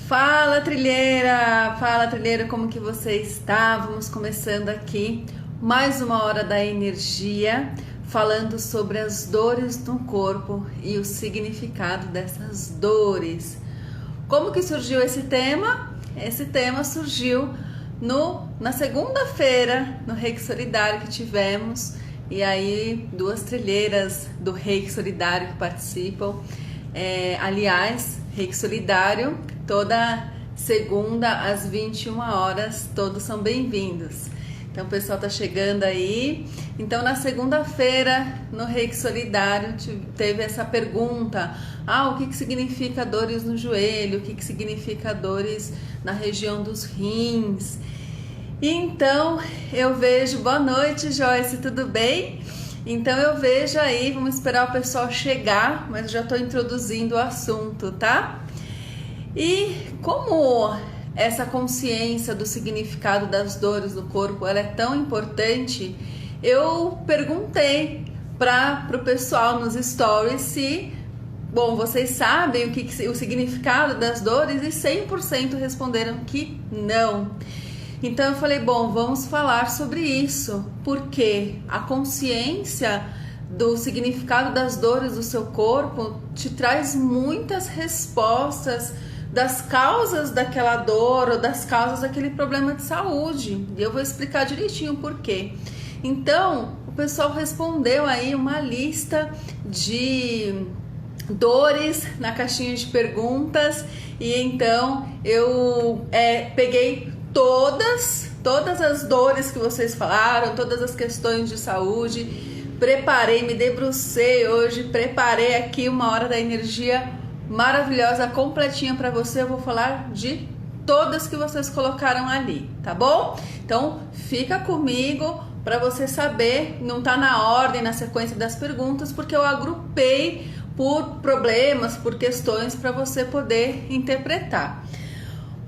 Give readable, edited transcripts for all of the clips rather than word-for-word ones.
Fala trilheira, como que você está? Vamos começando aqui mais uma hora da energia, falando sobre as dores no corpo e o significado dessas dores. Como que surgiu esse tema? Esse tema surgiu na segunda-feira, no Reiki Solidário que tivemos, e aí duas trilheiras do Reiki Solidário que participam. Aliás, Reiki Solidário, toda segunda às 21 horas, todos são bem-vindos. Então o pessoal tá chegando aí. Então na segunda-feira, no Reiki Solidário, teve essa pergunta: o que significa dores no joelho? O que significa dores na região dos rins? Então eu vejo, boa noite Joyce, tudo bem? Então eu vejo aí, vamos esperar o pessoal chegar, mas eu já estou introduzindo o assunto, tá? E como essa consciência do significado das dores no corpo ela é tão importante, eu perguntei para o pessoal nos stories se, vocês sabem o significado das dores, e 100% responderam que não. Então eu falei, vamos falar sobre isso, porque a consciência do significado das dores do seu corpo te traz muitas respostas das causas daquela dor ou das causas daquele problema de saúde. E eu vou explicar direitinho o porquê. Então, o pessoal respondeu aí uma lista de dores na caixinha de perguntas, e então eu peguei todas as dores que vocês falaram, todas as questões de saúde, preparei, me debrucei hoje, preparei aqui uma hora da energia maravilhosa, completinha para você. Eu vou falar de todas que vocês colocaram ali, tá bom? Então fica comigo para você saber, não tá na ordem, na sequência das perguntas, porque eu agrupei por problemas, por questões, para você poder interpretar.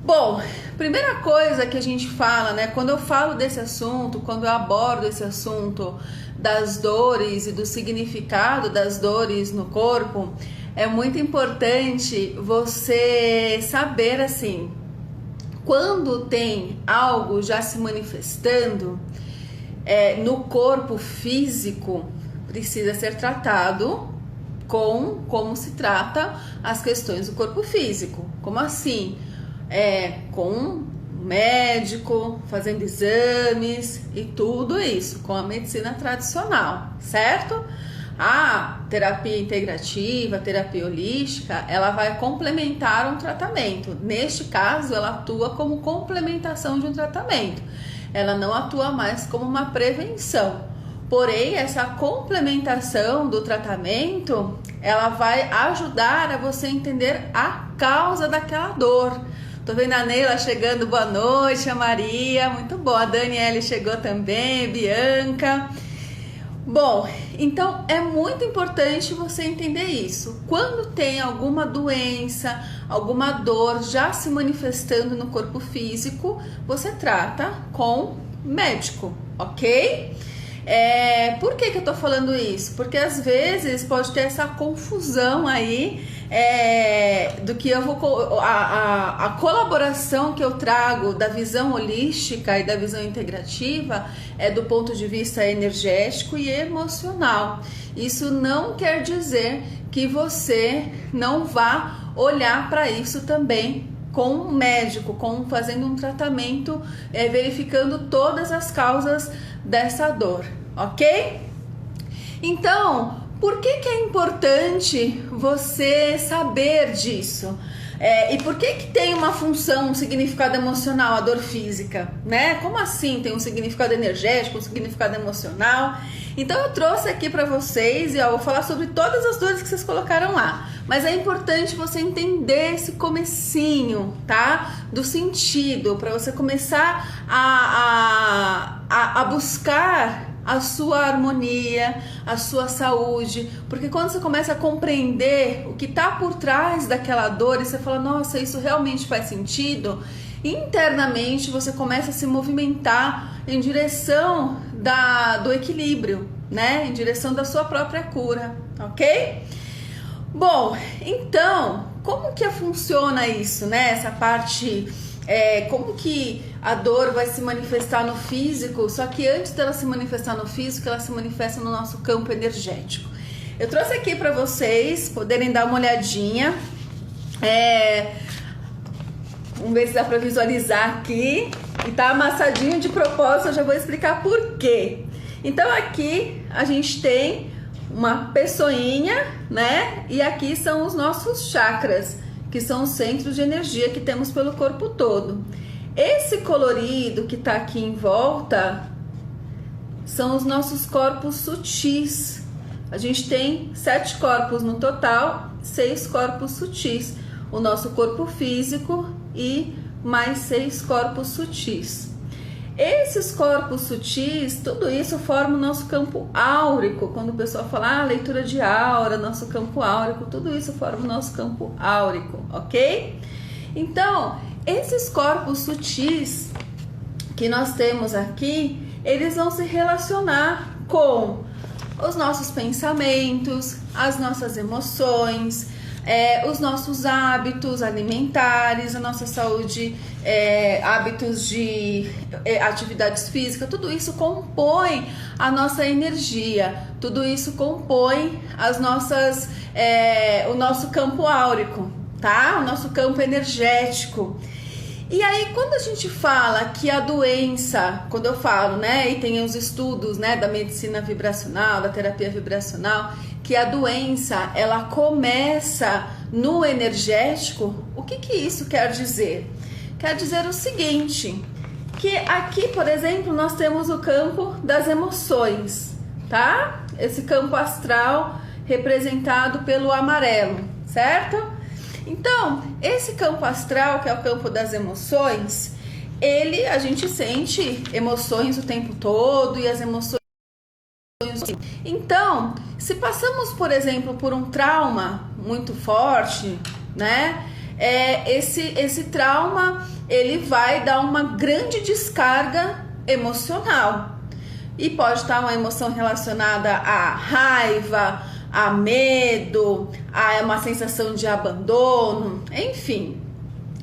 Bom, primeira coisa que a gente fala, né, quando eu falo desse assunto, quando eu abordo esse assunto das dores e do significado das dores no corpo, é muito importante você saber, assim, quando tem algo já se manifestando no corpo físico, precisa ser tratado como se trata as questões do corpo físico. Como assim? Com um médico, fazendo exames e tudo isso, com a medicina tradicional, certo? A terapia integrativa, a terapia holística, ela vai complementar um tratamento. Neste caso, ela atua como complementação de um tratamento. Ela não atua mais como uma prevenção. Porém, essa complementação do tratamento, ela vai ajudar a você entender a causa daquela dor. Tô vendo a Neila chegando, boa noite, a Maria, muito bom, a Daniele chegou também, Bianca. Bom, então é muito importante você entender isso. Quando tem alguma doença, alguma dor já se manifestando no corpo físico, você trata com médico, ok? Por que eu tô falando isso? Porque às vezes pode ter essa confusão aí do que eu vou a colaboração que eu trago da visão holística e da visão integrativa do ponto de vista energético e emocional. Isso não quer dizer que você não vá olhar para isso também com um médico, fazendo um tratamento, verificando todas as causas dessa dor, ok? Então, por que é importante você saber disso? E por que tem uma função, um significado emocional, a dor física, né? Como assim tem um significado energético, um significado emocional? Então eu trouxe aqui para vocês, e eu vou falar sobre todas as dores que vocês colocaram lá. Mas é importante você entender esse comecinho, tá? Do sentido, para você começar a buscar a sua harmonia, a sua saúde, porque quando você começa a compreender o que está por trás daquela dor e você fala, nossa, isso realmente faz sentido, internamente você começa a se movimentar em direção do equilíbrio, né? Em direção da sua própria cura, ok? Bom, então, como que funciona isso, né? Essa parte, como que a dor vai se manifestar no físico, só que antes dela se manifestar no físico, ela se manifesta no nosso campo energético. Eu trouxe aqui para vocês poderem dar uma olhadinha. Vamos ver se dá para visualizar aqui. E tá amassadinho de propósito, eu já vou explicar por quê. Então aqui a gente tem uma pessoinha, né? E aqui são os nossos chakras, que são os centros de energia que temos pelo corpo todo. Esse colorido que tá aqui em volta são os nossos corpos sutis. A gente tem 7 corpos no total, 6 corpos sutis. O nosso corpo físico e mais 6 corpos sutis. Esses corpos sutis, tudo isso forma o nosso campo áurico. Quando o pessoal fala, leitura de aura, nosso campo áurico, tudo isso forma o nosso campo áurico, ok? Então, esses corpos sutis que nós temos aqui, eles vão se relacionar com os nossos pensamentos, as nossas emoções, os nossos hábitos alimentares, a nossa saúde, hábitos de atividades físicas, tudo isso compõe a nossa energia, tudo isso compõe as nossas, o nosso campo áurico, tá? O nosso campo energético. E aí, quando a gente fala que a doença, quando eu falo, né, e tem os estudos, né, da medicina vibracional, da terapia vibracional, que a doença, ela começa no energético, o que isso quer dizer? Quer dizer o seguinte, que aqui, por exemplo, nós temos o campo das emoções, tá? Esse campo astral representado pelo amarelo, certo? Então, esse campo astral, que é o campo das emoções, a gente sente emoções o tempo todo e as emoções. Então, se passamos, por exemplo, por um trauma muito forte, né? Esse trauma, ele vai dar uma grande descarga emocional. E pode estar uma emoção relacionada à raiva, a medo, a uma sensação de abandono, enfim.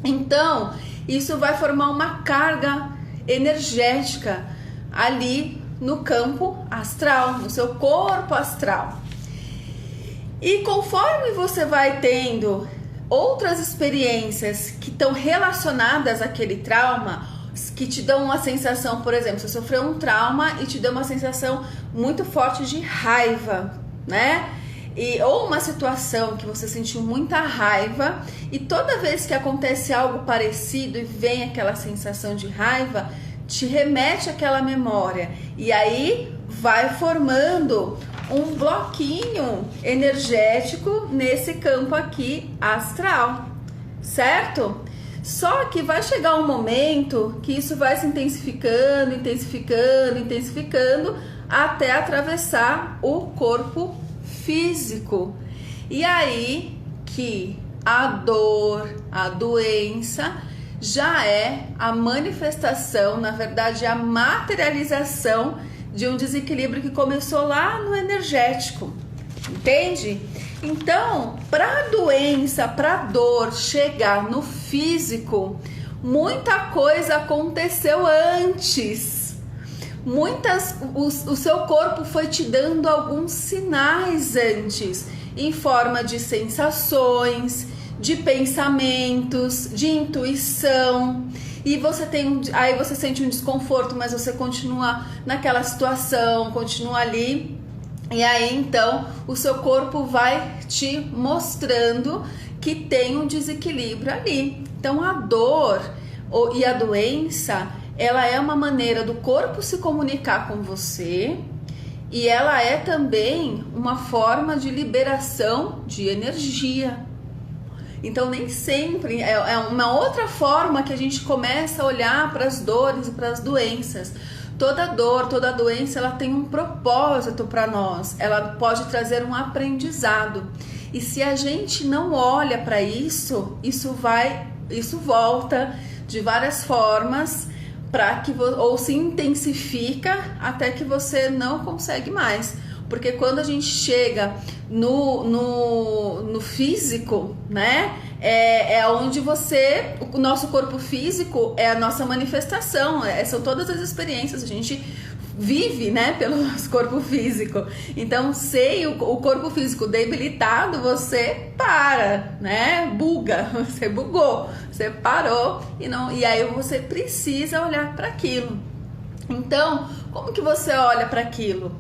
Então, isso vai formar uma carga energética ali no campo astral, no seu corpo astral. E conforme você vai tendo outras experiências que estão relacionadas àquele trauma, que te dão uma sensação, por exemplo, você sofreu um trauma e te deu uma sensação muito forte de raiva, né? Ou uma situação que você sentiu muita raiva e toda vez que acontece algo parecido e vem aquela sensação de raiva, te remete àquela memória e aí vai formando um bloquinho energético nesse campo aqui astral, certo? Só que vai chegar um momento que isso vai se intensificando, intensificando, intensificando até atravessar o corpo físico. E aí que a dor, a doença já é a manifestação, na verdade a materialização de um desequilíbrio que começou lá no energético, entende? Então, para a doença, para a dor chegar no físico, muita coisa aconteceu antes. O seu corpo foi te dando alguns sinais antes, em forma de sensações, de pensamentos, de intuição. E aí você sente um desconforto, mas você continua naquela situação, continua ali. E aí então o seu corpo vai te mostrando que tem um desequilíbrio ali. Então a dor e a doença, ela é uma maneira do corpo se comunicar com você e ela é também uma forma de liberação de energia. Então nem sempre é uma outra forma que a gente começa a olhar para as dores e para as doenças. Toda dor, toda doença, ela tem um propósito para nós, ela pode trazer um aprendizado. E se a gente não olha para isso, isso volta de várias formas ou se intensifica até que você não consegue mais. porque quando a gente chega no físico, né, é onde o nosso corpo físico é a nossa manifestação, são todas as experiências, a gente vive, né, pelo nosso corpo físico. Então, se o corpo físico debilitado, você para, né, buga, você bugou, você parou e aí você precisa olhar para aquilo. Então, como que você olha para aquilo?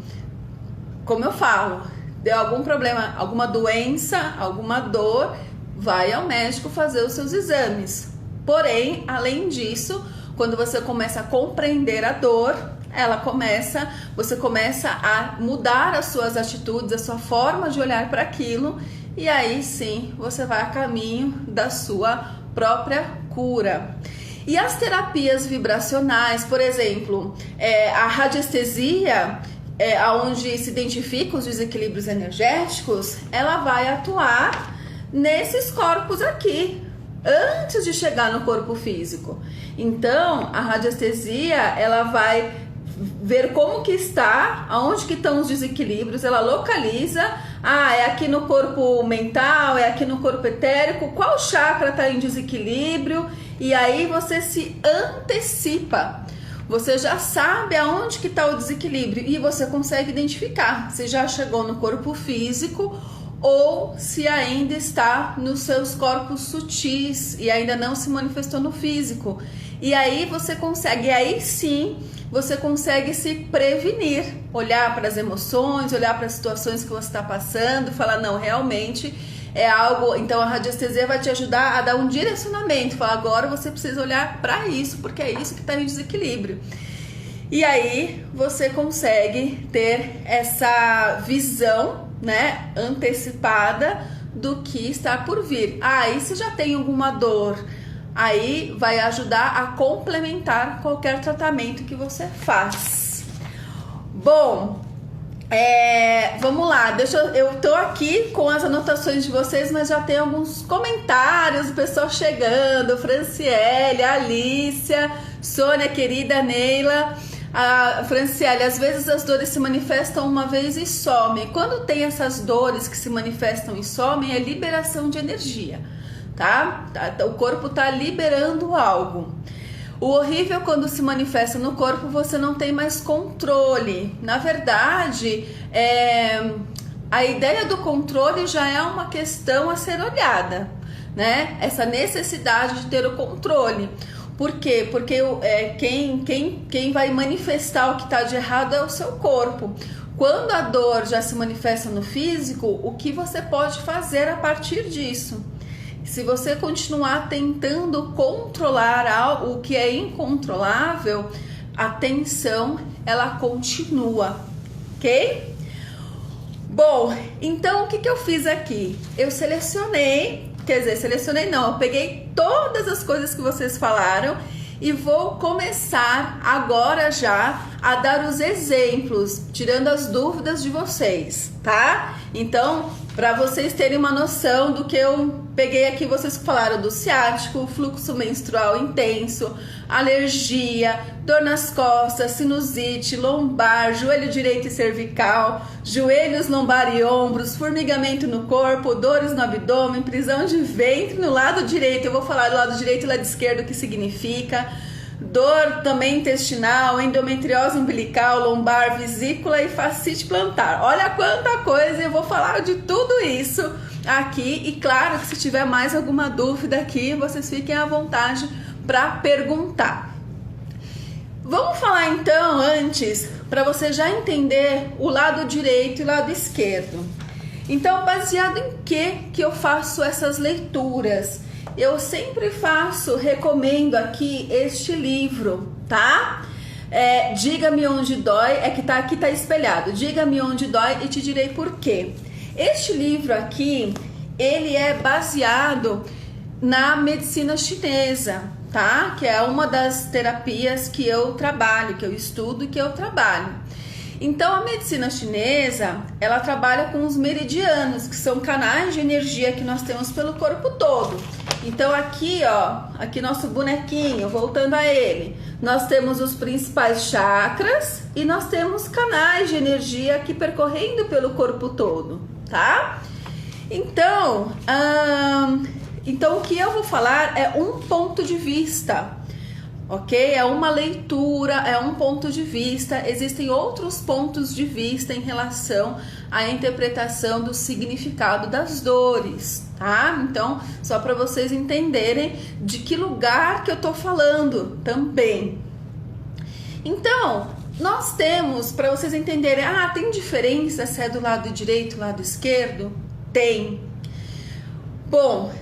Como eu falo, deu algum problema, alguma doença, alguma dor, vai ao médico fazer os seus exames. Porém, além disso, quando você começa a compreender a dor, você começa a mudar as suas atitudes, a sua forma de olhar para aquilo, e aí sim você vai a caminho da sua própria cura. E as terapias vibracionais, por exemplo, a radiestesia, onde se identificam os desequilíbrios energéticos, ela vai atuar nesses corpos aqui, antes de chegar no corpo físico. Então, a radiestesia, ela vai ver como que está, aonde que estão os desequilíbrios, ela localiza, é aqui no corpo mental, é aqui no corpo etérico, qual chakra está em desequilíbrio, e aí você se antecipa, você já sabe aonde que está o desequilíbrio e você consegue identificar se já chegou no corpo físico ou se ainda está nos seus corpos sutis e ainda não se manifestou no físico. E aí você consegue, aí sim, você consegue se prevenir, olhar para as emoções, olhar para as situações que você está passando, falar, não, realmente é algo. Então a radiestesia vai te ajudar a dar um direcionamento, falar, agora você precisa olhar para isso, porque é isso que está em desequilíbrio. E aí você consegue ter essa visão, né, antecipada do que está por vir. E se já tem alguma dor, aí vai ajudar a complementar qualquer tratamento que você faz. Bom, vamos lá, eu tô aqui com as anotações de vocês, mas já tem alguns comentários, o pessoal chegando, Franciele, Alícia, Sônia, querida, Neila. A Franciele, às vezes as dores se manifestam uma vez e somem. Quando tem essas dores que se manifestam e somem, é liberação de energia, tá? O corpo tá liberando algo. O horrível quando se manifesta no corpo, você não tem mais controle. Na verdade, a ideia do controle já é uma questão a ser olhada, né? Essa necessidade de ter o controle. Por quê? Porque quem vai manifestar o que está de errado é o seu corpo. Quando a dor já se manifesta no físico, o que você pode fazer a partir disso? Se você continuar tentando controlar o que é incontrolável, a tensão, ela continua, ok? Bom, então o que eu fiz aqui? Eu selecionei não, eu peguei todas as coisas que vocês falaram e vou começar agora já a dar os exemplos, tirando as dúvidas de vocês, tá? Então, para vocês terem uma noção do que eu peguei aqui, vocês falaram do ciático, fluxo menstrual intenso, alergia, dor nas costas, sinusite, lombar, joelho direito e cervical, joelhos, lombar e ombros, formigamento no corpo, dores no abdômen, prisão de ventre no lado direito. Eu vou falar do lado direito e lado esquerdo o que significa. Dor também intestinal, endometriose umbilical, lombar, vesícula e fascite plantar. Olha quanta coisa, eu vou falar de tudo isso aqui. E claro que se tiver mais alguma dúvida aqui, vocês fiquem à vontade para perguntar. Vamos falar então antes, para você já entender o lado direito e o lado esquerdo. Então, baseado em que eu faço essas leituras? Eu sempre recomendo aqui este livro, tá? Diga-me onde dói, que aqui tá espelhado. Diga-me onde dói e te direi por quê. Este livro aqui, ele é baseado na medicina chinesa, tá? Que é uma das terapias que eu trabalho, que eu estudo e que eu trabalho. Então, a medicina chinesa, ela trabalha com os meridianos, que são canais de energia que nós temos pelo corpo todo. Então aqui, ó, aqui nosso bonequinho, voltando a ele, nós temos os principais chakras e nós temos canais de energia aqui percorrendo pelo corpo todo, tá? Então, o que eu vou falar é um ponto de vista, ok? É uma leitura, é um ponto de vista. Existem outros pontos de vista em relação à interpretação do significado das dores, tá? Então, só para vocês entenderem de que lugar que eu tô falando também. Então, nós temos, para vocês entenderem, tem diferença se é do lado direito, lado esquerdo? Tem. Bom,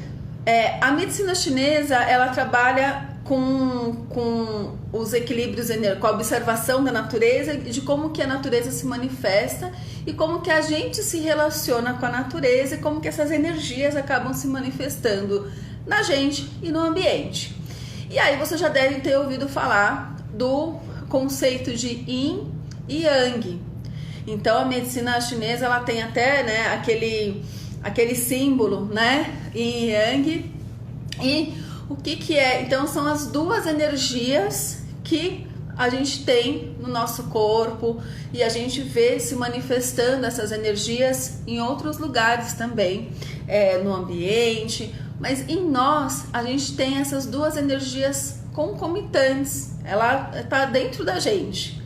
a medicina chinesa, ela trabalha com os equilíbrios, com a observação da natureza e de como que a natureza se manifesta e como que a gente se relaciona com a natureza e como que essas energias acabam se manifestando na gente e no ambiente. E aí você já deve ter ouvido falar do conceito de Yin e Yang. Então a medicina chinesa, ela tem até, né, aquele símbolo, né, Yin e Yang. E o que é? Então são as duas energias que a gente tem no nosso corpo e a gente vê se manifestando essas energias em outros lugares também, no ambiente, mas em nós a gente tem essas duas energias concomitantes, ela está dentro da gente.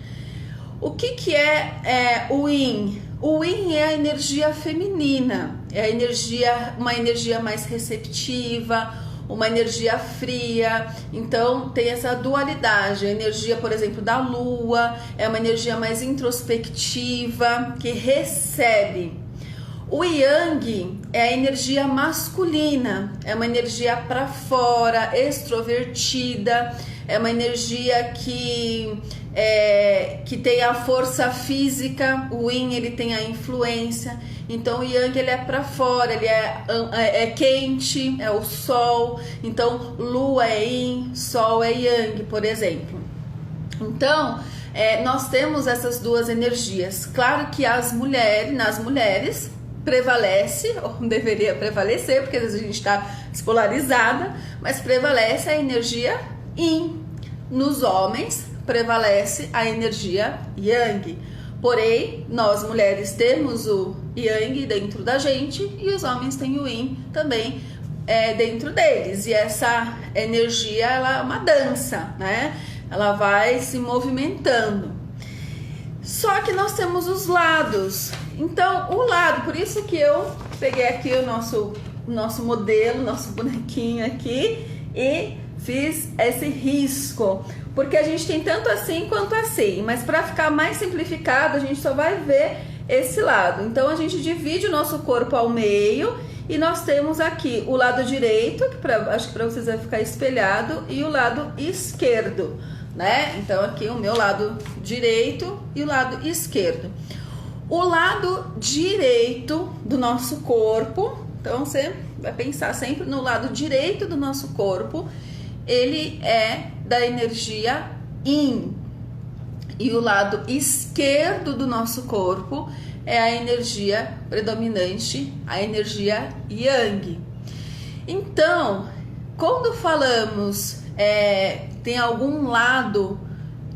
O que é o Yin? O Yin é a energia feminina, é uma energia mais receptiva, uma energia fria. Então tem essa dualidade. A energia, por exemplo, da lua é uma energia mais introspectiva, que recebe. O Yang é a energia masculina, é uma energia para fora, extrovertida, é uma energia que tem a força física. O Yin, ele tem a influência. Então o Yang, ele é para fora, ele é quente, é o sol. Então lua é Yin, sol é Yang, por exemplo. Então nós temos essas duas energias. Claro que nas mulheres prevalece, ou deveria prevalecer, porque às vezes a gente está despolarizada, mas prevalece a energia Yin. Nos homens prevalece a energia Yang. Porém, nós mulheres temos o Yang dentro da gente e os homens têm o Yin também dentro deles. E essa energia, ela é uma dança, né? Ela vai se movimentando. Só que nós temos os lados. Então, o lado, por isso que eu peguei aqui o nosso modelo, nosso bonequinho aqui e fiz esse risco. Porque a gente tem tanto assim quanto assim, mas para ficar mais simplificado, a gente só vai ver esse lado. Então a gente divide o nosso corpo ao meio e nós temos aqui o lado direito, que acho que para vocês vai ficar espelhado, e o lado esquerdo, né? Então aqui o meu lado direito e o lado esquerdo. O lado direito do nosso corpo, então você vai pensar sempre no lado direito do nosso corpo, ele é da energia Yin. E o lado esquerdo do nosso corpo é a energia predominante, a energia Yang. Então, quando falamos, tem algum lado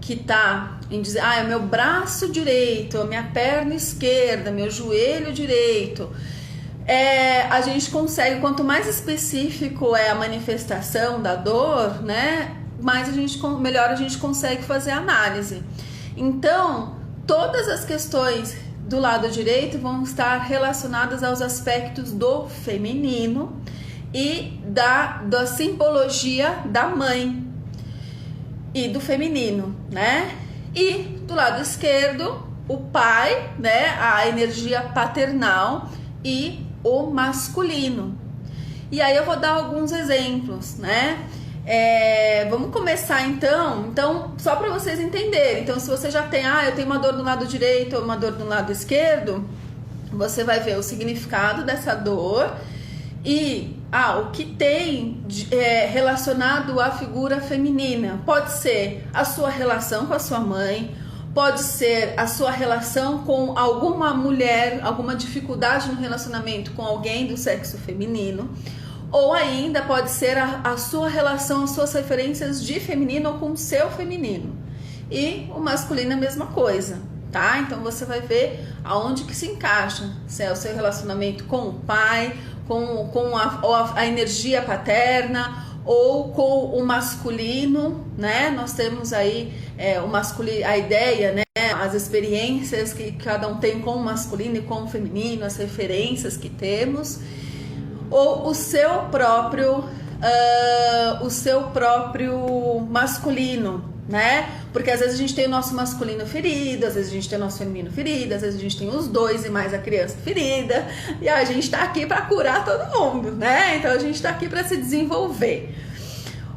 que tá em dizer, é meu braço direito, a minha perna esquerda, meu joelho direito, a gente consegue, quanto mais específico é a manifestação da dor, né, melhor a gente consegue fazer a análise. Então, todas as questões do lado direito vão estar relacionadas aos aspectos do feminino e da simbologia da mãe e do feminino, né? E do lado esquerdo, o pai, né, a energia paternal e o masculino. E aí eu vou dar alguns exemplos, né? Vamos começar então só para vocês entenderem. Então, se você já tem, eu tenho uma dor do lado direito ou uma dor do lado esquerdo, você vai ver o significado dessa dor e o que tem relacionado à figura feminina. Pode ser a sua relação com a sua mãe, pode ser a sua relação com alguma mulher, alguma dificuldade no relacionamento com alguém do sexo feminino, ou ainda pode ser a sua relação, as suas referências de feminino com o seu feminino. E o masculino é a mesma coisa, tá? Então você vai ver aonde que se encaixa, se é o seu relacionamento com o pai, com a energia paterna, ou com o masculino, né? Nós temos aí o masculino, a ideia, né? As experiências que cada um tem com o masculino e com o feminino, as referências que temos, ou o seu próprio masculino, né? Porque às vezes a gente tem o nosso masculino ferido, às vezes a gente tem o nosso feminino ferido, às vezes a gente tem os dois e mais a criança ferida, e a gente tá aqui para curar todo mundo, né? Então a gente tá aqui para se desenvolver.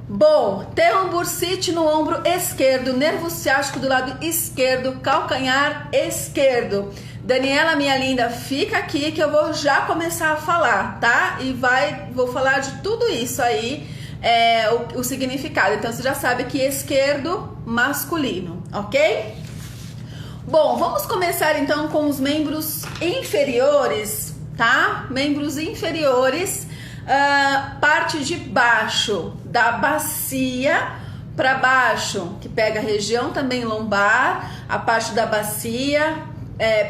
Bom, tem um bursite no ombro esquerdo, nervo ciático do lado esquerdo, calcanhar esquerdo. Daniela, minha linda, fica aqui que eu vou já começar a falar, tá? E vou falar de tudo isso aí, o significado. Então você já sabe que esquerdo, masculino, ok? Bom, vamos começar então com os membros inferiores, tá? Membros inferiores, parte de baixo da bacia para baixo, que pega a região também lombar, a parte da bacia,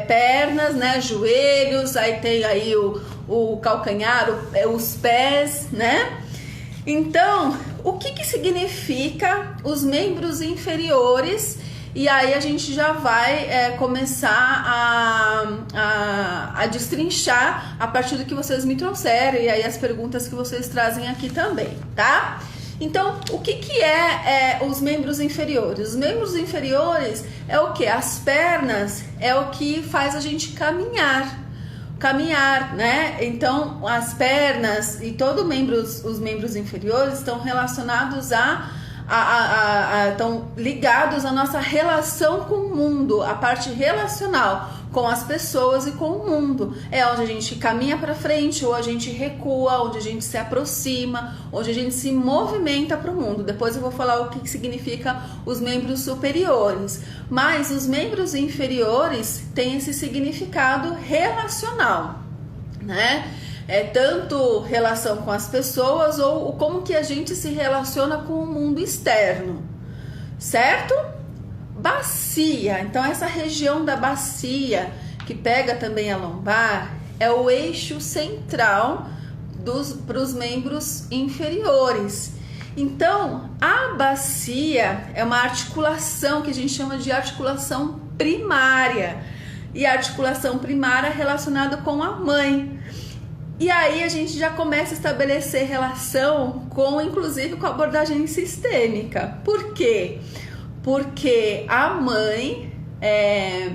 pernas, né, joelhos, aí tem aí o calcanhar, os pés, né? Então, o que significa os membros inferiores? E aí a gente já vai começar a destrinchar a partir do que vocês me trouxeram e aí as perguntas que vocês trazem aqui também, tá? Então, o que é os membros inferiores? Os membros inferiores é o que? As pernas é o que faz a gente caminhar, né? Então, as pernas e os membros inferiores estão relacionados estão ligados à nossa relação com o mundo, a parte relacional com as pessoas e com o mundo. É onde a gente caminha para frente, ou a gente recua, onde a gente se aproxima, onde a gente se movimenta para o mundo. Depois eu vou falar o que significa os membros superiores. Mas os membros inferiores têm esse significado relacional, né? Tanto relação com as pessoas ou como que a gente se relaciona com o mundo externo, certo? Bacia, então essa região da bacia que pega também a lombar é o eixo central para os membros inferiores. Então a bacia é uma articulação que a gente chama de articulação primária, e a articulação primária é relacionada com a mãe. E aí a gente já começa a estabelecer relação inclusive com a abordagem sistêmica. Por quê? Porque a mãe é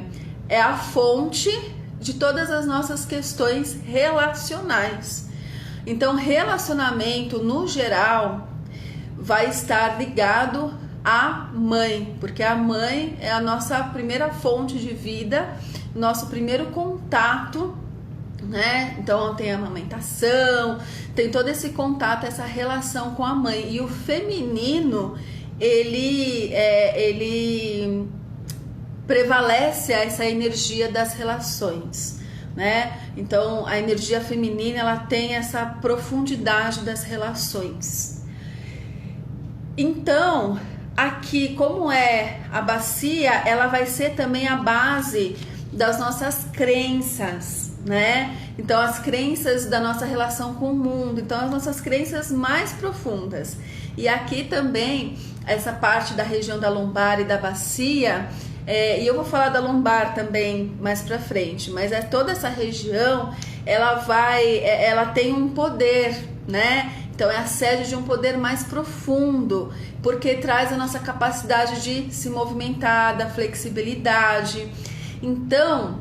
a fonte de todas as nossas questões relacionais. Então, relacionamento, no geral, vai estar ligado à mãe, porque a mãe é a nossa primeira fonte de vida, nosso primeiro contato, né? Então tem a amamentação, tem todo esse contato, essa relação com a mãe. E o feminino, ele prevalece essa energia das relações, né? Então a energia feminina, ela tem essa profundidade das relações. Então aqui, como é a bacia, ela vai ser também a base das nossas crenças, né? Então as crenças da nossa relação com o mundo, então as nossas crenças mais profundas. E aqui também essa parte da região da lombar e da bacia, e eu vou falar da lombar também mais pra frente, mas toda essa região, ela tem um poder, né? Então é a sede de um poder mais profundo, porque traz a nossa capacidade de se movimentar, da flexibilidade. Então,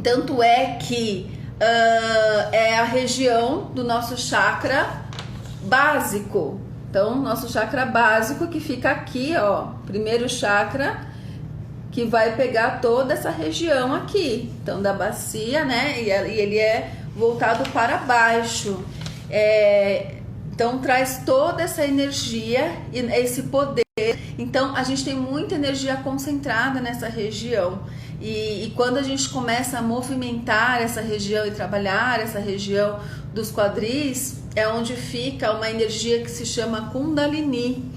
tanto é que é a região do nosso chakra básico. Então, nosso chakra básico que fica aqui, ó, primeiro chakra, que vai pegar toda essa região aqui. Então, da bacia, né? E ele é voltado para baixo. Então, traz toda essa energia e esse poder. Então, a gente tem muita energia concentrada nessa região. E quando a gente começa a movimentar essa região e trabalhar essa região dos quadris, é onde fica uma energia que se chama Kundalini,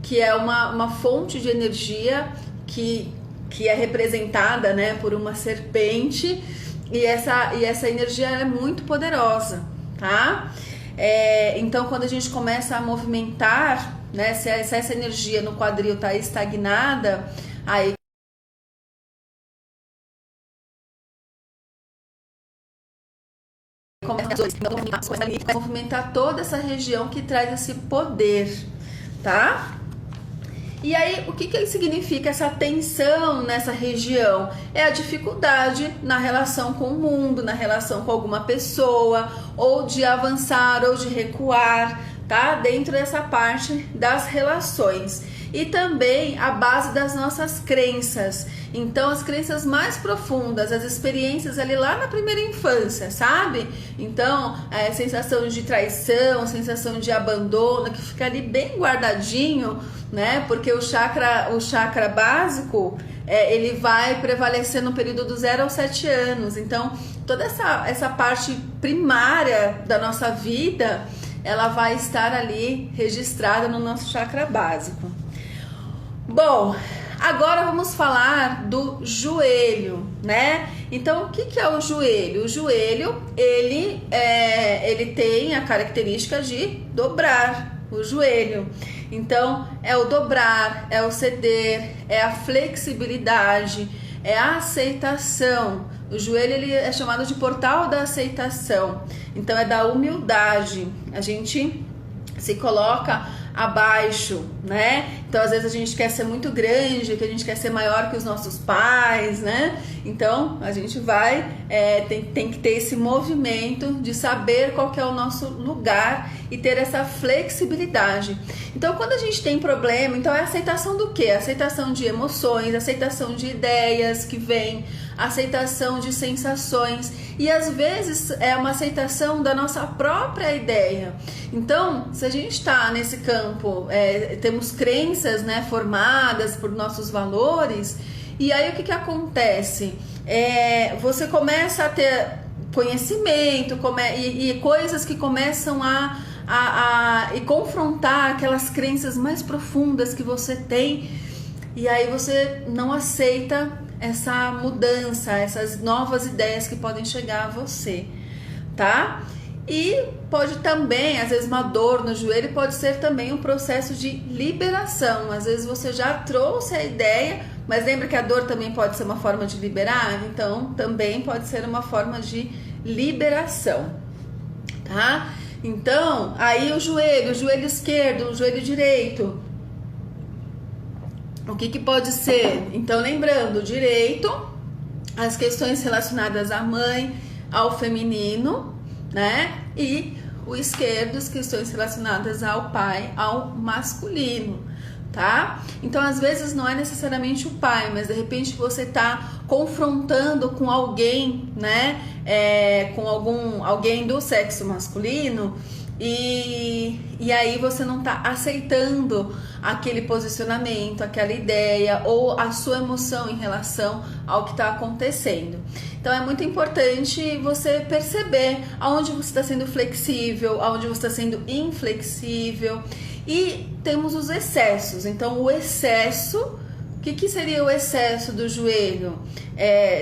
que é uma fonte de energia que é representada, né, por uma serpente, e essa energia é muito poderosa, tá? Então, quando a gente começa a movimentar, né, se essa energia no quadril está estagnada, aí começa a movimentar toda essa região que traz esse poder, tá? E aí, o que significa essa tensão nessa região? É a dificuldade na relação com o mundo, na relação com alguma pessoa, ou de avançar ou de recuar, tá? Dentro dessa parte das relações. E também a base das nossas crenças. Então, as crenças mais profundas, as experiências ali lá na primeira infância, sabe? Então, a sensação de traição, a sensação de abandono, que fica ali bem guardadinho, né? Porque o chakra básico, ele vai prevalecer no período do 0 aos 7 anos. Então, toda essa parte primária da nossa vida, ela vai estar ali registrada no nosso chakra básico. Bom, agora vamos falar do joelho, né? Então, o que é o joelho? O joelho, ele tem a característica de dobrar o joelho. Então, é o dobrar, é o ceder, é a flexibilidade, é a aceitação. O joelho, ele é chamado de portal da aceitação. Então, é da humildade. A gente se coloca abaixo, né? Então, às vezes a gente quer ser muito grande, que a gente quer ser maior que os nossos pais, né? Então, a gente vai, tem que ter esse movimento de saber qual que é o nosso lugar e ter essa flexibilidade. Então, quando a gente tem problema, então é aceitação do quê? Aceitação de emoções, aceitação de ideias que vêm, aceitação de sensações, e às vezes é uma aceitação da nossa própria ideia. Então, se a gente está nesse campo, temos crenças, né, formadas por nossos valores, e aí o que acontece? Você começa a ter conhecimento e coisas que começam a confrontar aquelas crenças mais profundas que você tem, e aí você não aceita essa mudança, essas novas ideias que podem chegar a você, tá? E pode também, às vezes uma dor no joelho pode ser também um processo de liberação. Às vezes você já trouxe a ideia, mas lembra que a dor também pode ser uma forma de liberar? Então também pode ser uma forma de liberação, tá? Então, aí o joelho esquerdo, o joelho direito, o que pode ser? Então, lembrando, direito, as questões relacionadas à mãe, ao feminino, né? E o esquerdo, as questões relacionadas ao pai, ao masculino, tá? Então, às vezes não é necessariamente o pai, mas de repente você tá confrontando com alguém, né? Com alguém do sexo masculino, e aí você não tá aceitando aquele posicionamento, aquela ideia ou a sua emoção em relação ao que está acontecendo. Então é muito importante você perceber aonde você está sendo flexível, aonde você está sendo inflexível. E temos os excessos. Então o excesso, o que seria o excesso do joelho?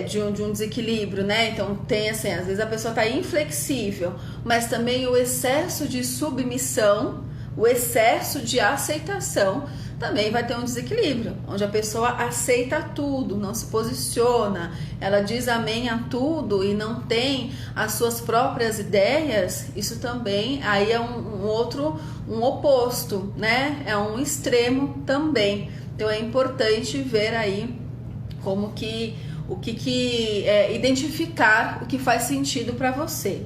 De um desequilíbrio, né? Então tem assim, às vezes a pessoa está inflexível, mas também o excesso de submissão, o excesso de aceitação também vai ter um desequilíbrio, onde a pessoa aceita tudo, não se posiciona, ela diz amém a tudo e não tem as suas próprias ideias. Isso também aí é um oposto, né? É um extremo também. Então é importante ver aí como que identificar o que faz sentido para você.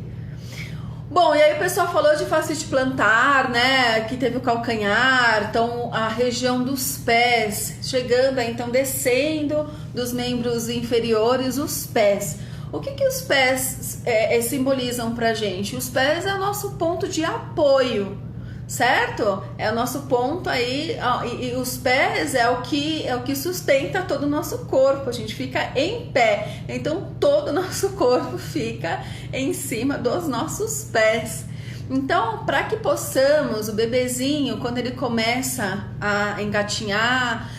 Bom, e aí o pessoal falou de fascite plantar, né? Que teve o calcanhar, então a região dos pés, chegando aí, então descendo dos membros inferiores, os pés. O que os pés simbolizam pra gente? Os pés é o nosso ponto de apoio, certo? É o nosso ponto aí, e os pés é o que sustenta todo o nosso corpo. A gente fica em pé, então todo o nosso corpo fica em cima dos nossos pés. Então, para que possamos, o bebezinho, quando ele começa a engatinhar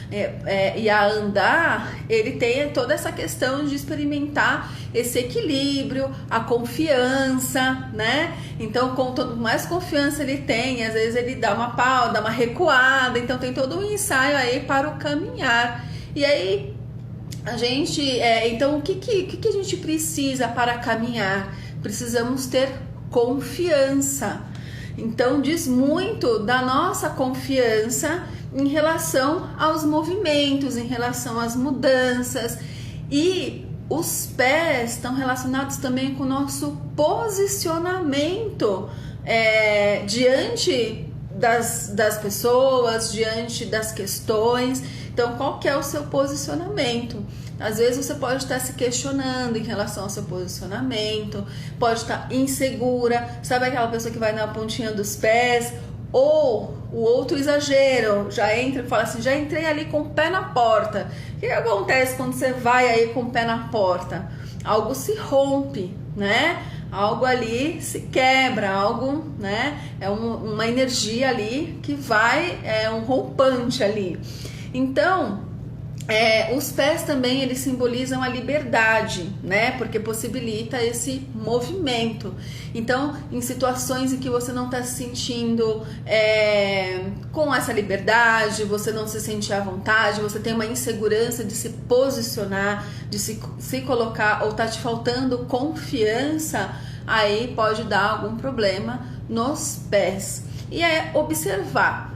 e a andar, ele tem toda essa questão de experimentar esse equilíbrio, a confiança, né? Então, quanto mais confiança ele tem, às vezes ele dá uma pausa, dá uma recuada, então tem todo um ensaio aí para o caminhar. E aí, a gente, então o que a gente precisa para caminhar? Precisamos ter confiança. Então diz muito da nossa confiança em relação aos movimentos, em relação às mudanças. E os pés estão relacionados também com o nosso posicionamento diante das pessoas, diante das questões. Então, qual que é o seu posicionamento? Às vezes você pode estar se questionando em relação ao seu posicionamento, pode estar insegura, sabe aquela pessoa que vai na pontinha dos pés, ou o outro exagero, já entra e fala assim, já entrei ali com o pé na porta. O que acontece quando você vai aí com o pé na porta? Algo se rompe, né? Algo ali se quebra, algo, né? É uma energia ali que vai, um rompante ali. Então, os pés também eles simbolizam a liberdade, né? Porque possibilita esse movimento. Então, em situações em que você não está se sentindo com essa liberdade, você não se sente à vontade, você tem uma insegurança de se posicionar, de se colocar, ou está te faltando confiança, aí pode dar algum problema nos pés. E observar.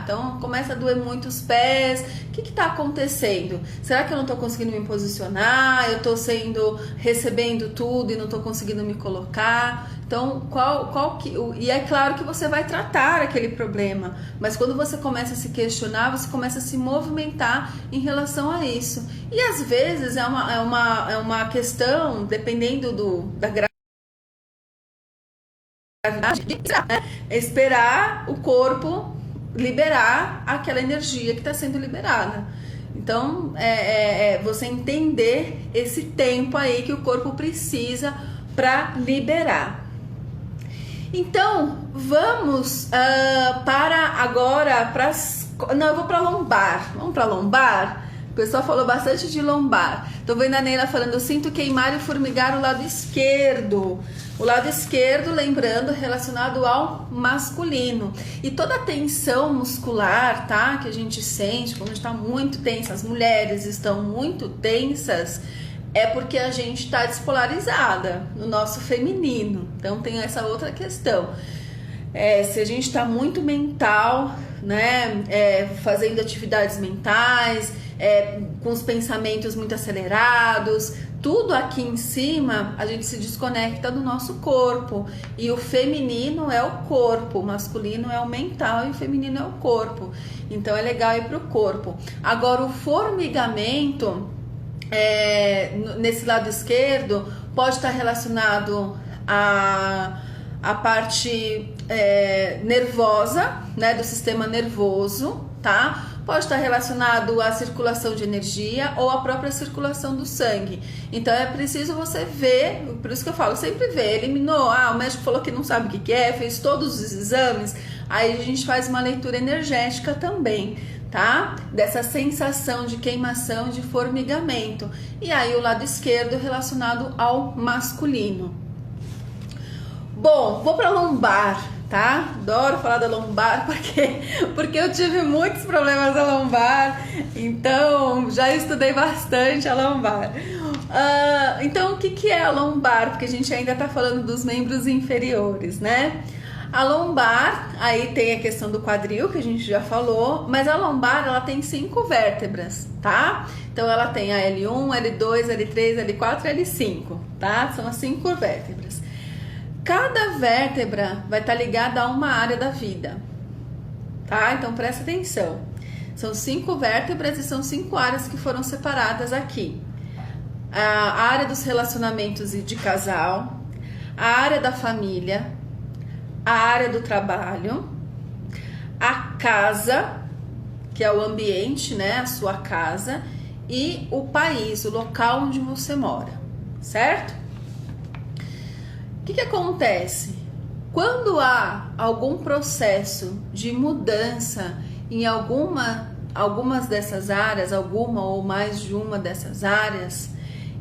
Então começa a doer muito os pés. O que está acontecendo? Será que eu não estou conseguindo me posicionar? Eu estou recebendo tudo e não estou conseguindo me colocar? Então, e é claro que você vai tratar aquele problema, mas quando você começa a se questionar, você começa a se movimentar em relação a isso. E às vezes é uma questão, dependendo da gravidade, esperar o corpo liberar aquela energia que está sendo liberada. Então, você entender esse tempo aí que o corpo precisa para liberar. Então, vamos eu vou para lombar. Vamos para lombar? O pessoal falou bastante de lombar. Tô vendo a Neila falando, eu sinto queimar e formigar o lado esquerdo. O lado esquerdo, lembrando, relacionado ao masculino. E toda a tensão muscular, tá? Que a gente sente quando a gente tá muito tensa, as mulheres estão muito tensas, é porque a gente está despolarizada no nosso feminino. Então tem essa outra questão. Se a gente está muito mental, né? Fazendo atividades mentais, com os pensamentos muito acelerados, tudo aqui em cima, a gente se desconecta do nosso corpo. E o feminino é o corpo, o masculino é o mental e o feminino é o corpo. Então é legal ir para o corpo. Agora, o formigamento, nesse lado esquerdo, pode estar relacionado a parte nervosa, né, do sistema nervoso, tá? Pode estar relacionado à circulação de energia ou à própria circulação do sangue. Então é preciso você ver, por isso que eu falo, sempre ver. Eliminou, o médico falou que não sabe o que é, fez todos os exames, aí a gente faz uma leitura energética também, tá? Dessa sensação de queimação, de formigamento. E aí o lado esquerdo relacionado ao masculino. Bom, vou para lombar, tá? Adoro falar da lombar porque eu tive muitos problemas na lombar, então já estudei bastante a lombar. Então, o que é a lombar? Porque a gente ainda tá falando dos membros inferiores, né? A lombar, aí tem a questão do quadril, que a gente já falou, mas a lombar, ela tem 5 vértebras, tá? Então, ela tem a L1, L2, L3, L4 e L5, tá? São as 5 vértebras. Cada vértebra vai estar ligada a uma área da vida, tá? Então, presta atenção. São 5 vértebras e são 5 áreas que foram separadas aqui. A área dos relacionamentos e de casal, a área da família, a área do trabalho, a casa, que é o ambiente, né? A sua casa, e o país, o local onde você mora, certo? O que acontece? Quando há algum processo de mudança em algumas dessas áreas, alguma ou mais de uma dessas áreas,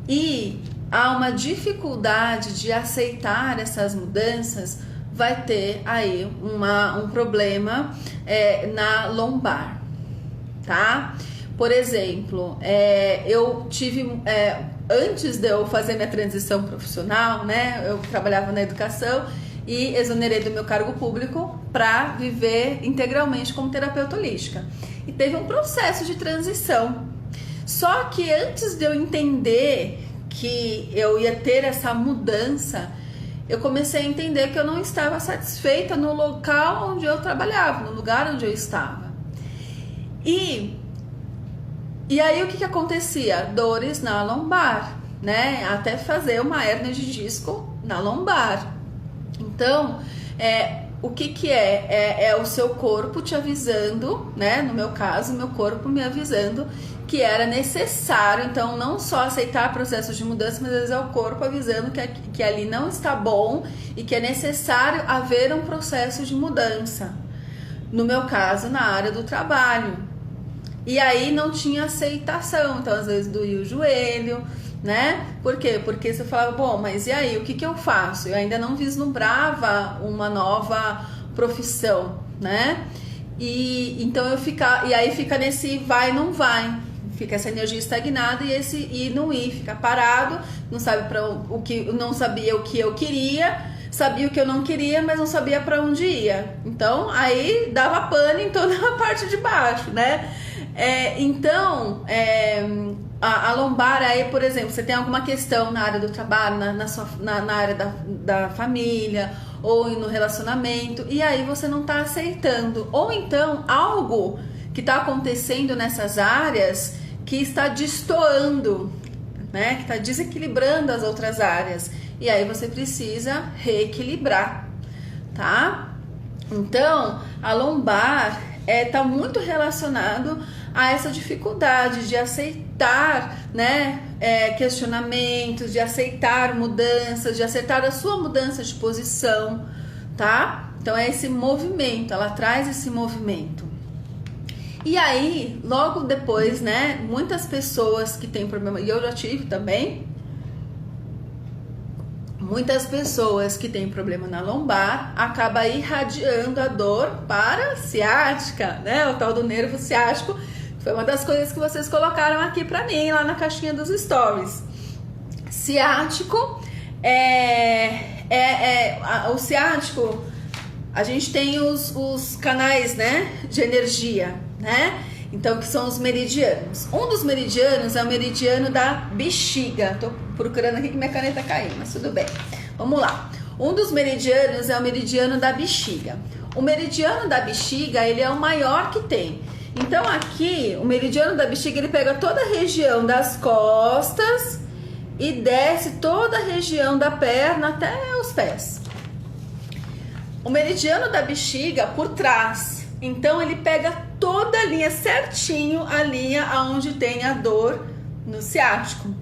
e há uma dificuldade de aceitar essas mudanças, vai ter aí um problema na lombar, tá? Por exemplo, eu tive, antes de eu fazer minha transição profissional, né, eu trabalhava na educação e exonerei do meu cargo público para viver integralmente como terapeuta holística. E teve um processo de transição. Só que antes de eu entender que eu ia ter essa mudança, eu comecei a entender que eu não estava satisfeita no local onde eu trabalhava, no lugar onde eu estava. E aí o que acontecia? Dores na lombar, né? Até fazer uma hérnia de disco na lombar. Então, o que é? É o seu corpo te avisando, né? No meu caso, meu corpo me avisando que era necessário, então, não só aceitar processos de mudança, mas às vezes é o corpo avisando que ali não está bom e que é necessário haver um processo de mudança. No meu caso, na área do trabalho. E aí não tinha aceitação, então às vezes doía o joelho, né? Por quê? Porque você falava, bom, mas e aí, o que eu faço? Eu ainda não vislumbrava uma nova profissão, né? E então e aí fica nesse vai, não vai. Fica essa energia estagnada e esse ir, não ir, fica parado, não sabe não sabia o que eu queria, sabia o que eu não queria, mas não sabia para onde ia. Então aí dava pane em toda a parte de baixo, né? Então, a lombar aí, por exemplo, você tem alguma questão na área do trabalho, na área da família ou no relacionamento, e aí você não está aceitando, ou então algo que está acontecendo nessas áreas que está destoando, né? Que está desequilibrando as outras áreas, e aí você precisa reequilibrar, tá? Então, a lombar está muito relacionado a essa dificuldade de aceitar, né, questionamentos, de aceitar mudanças, de aceitar a sua mudança de posição, tá? Então é esse movimento, ela traz esse movimento. E aí, logo depois, né, muitas pessoas que têm problema, e eu já tive também, muitas pessoas que têm problema na lombar acabam irradiando a dor para a ciática, né? O tal do nervo ciático foi uma das coisas que vocês colocaram aqui para mim, lá na caixinha dos stories. Ciático o ciático, a gente tem os canais, né, de energia, né? Então, que são os meridianos. Um dos meridianos é o meridiano da bexiga. Tô procurando aqui que minha caneta caiu, mas tudo bem. Vamos lá. Um dos meridianos é o meridiano da bexiga. O meridiano da bexiga, ele é o maior que tem. Então, aqui, o meridiano da bexiga, ele pega toda a região das costas e desce toda a região da perna até os pés. O meridiano da bexiga, por trás. Então, ele pega toda a linha certinho, a linha aonde tem a dor no ciático.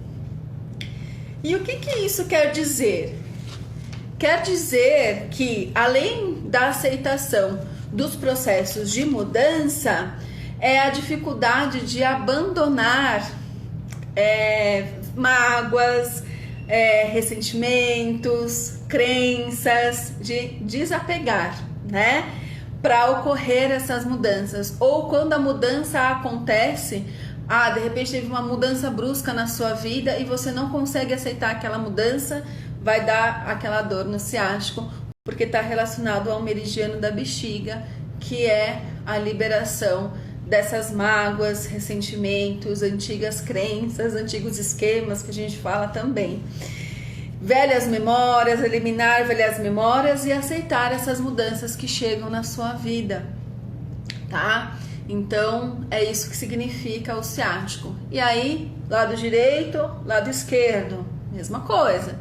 E o que isso quer dizer? Quer dizer que, além da aceitação dos processos de mudança, é a dificuldade de abandonar mágoas, ressentimentos, crenças, de desapegar, né? Para ocorrer essas mudanças. Ou quando a mudança acontece, de repente teve uma mudança brusca na sua vida e você não consegue aceitar aquela mudança, vai dar aquela dor no ciático, porque está relacionado ao meridiano da bexiga, que é a liberação dessas mágoas, ressentimentos, antigas crenças, antigos esquemas que a gente fala também. Velhas memórias, eliminar velhas memórias e aceitar essas mudanças que chegam na sua vida, tá? Então, é isso que significa o ciático. E aí, lado direito, lado esquerdo, mesma coisa.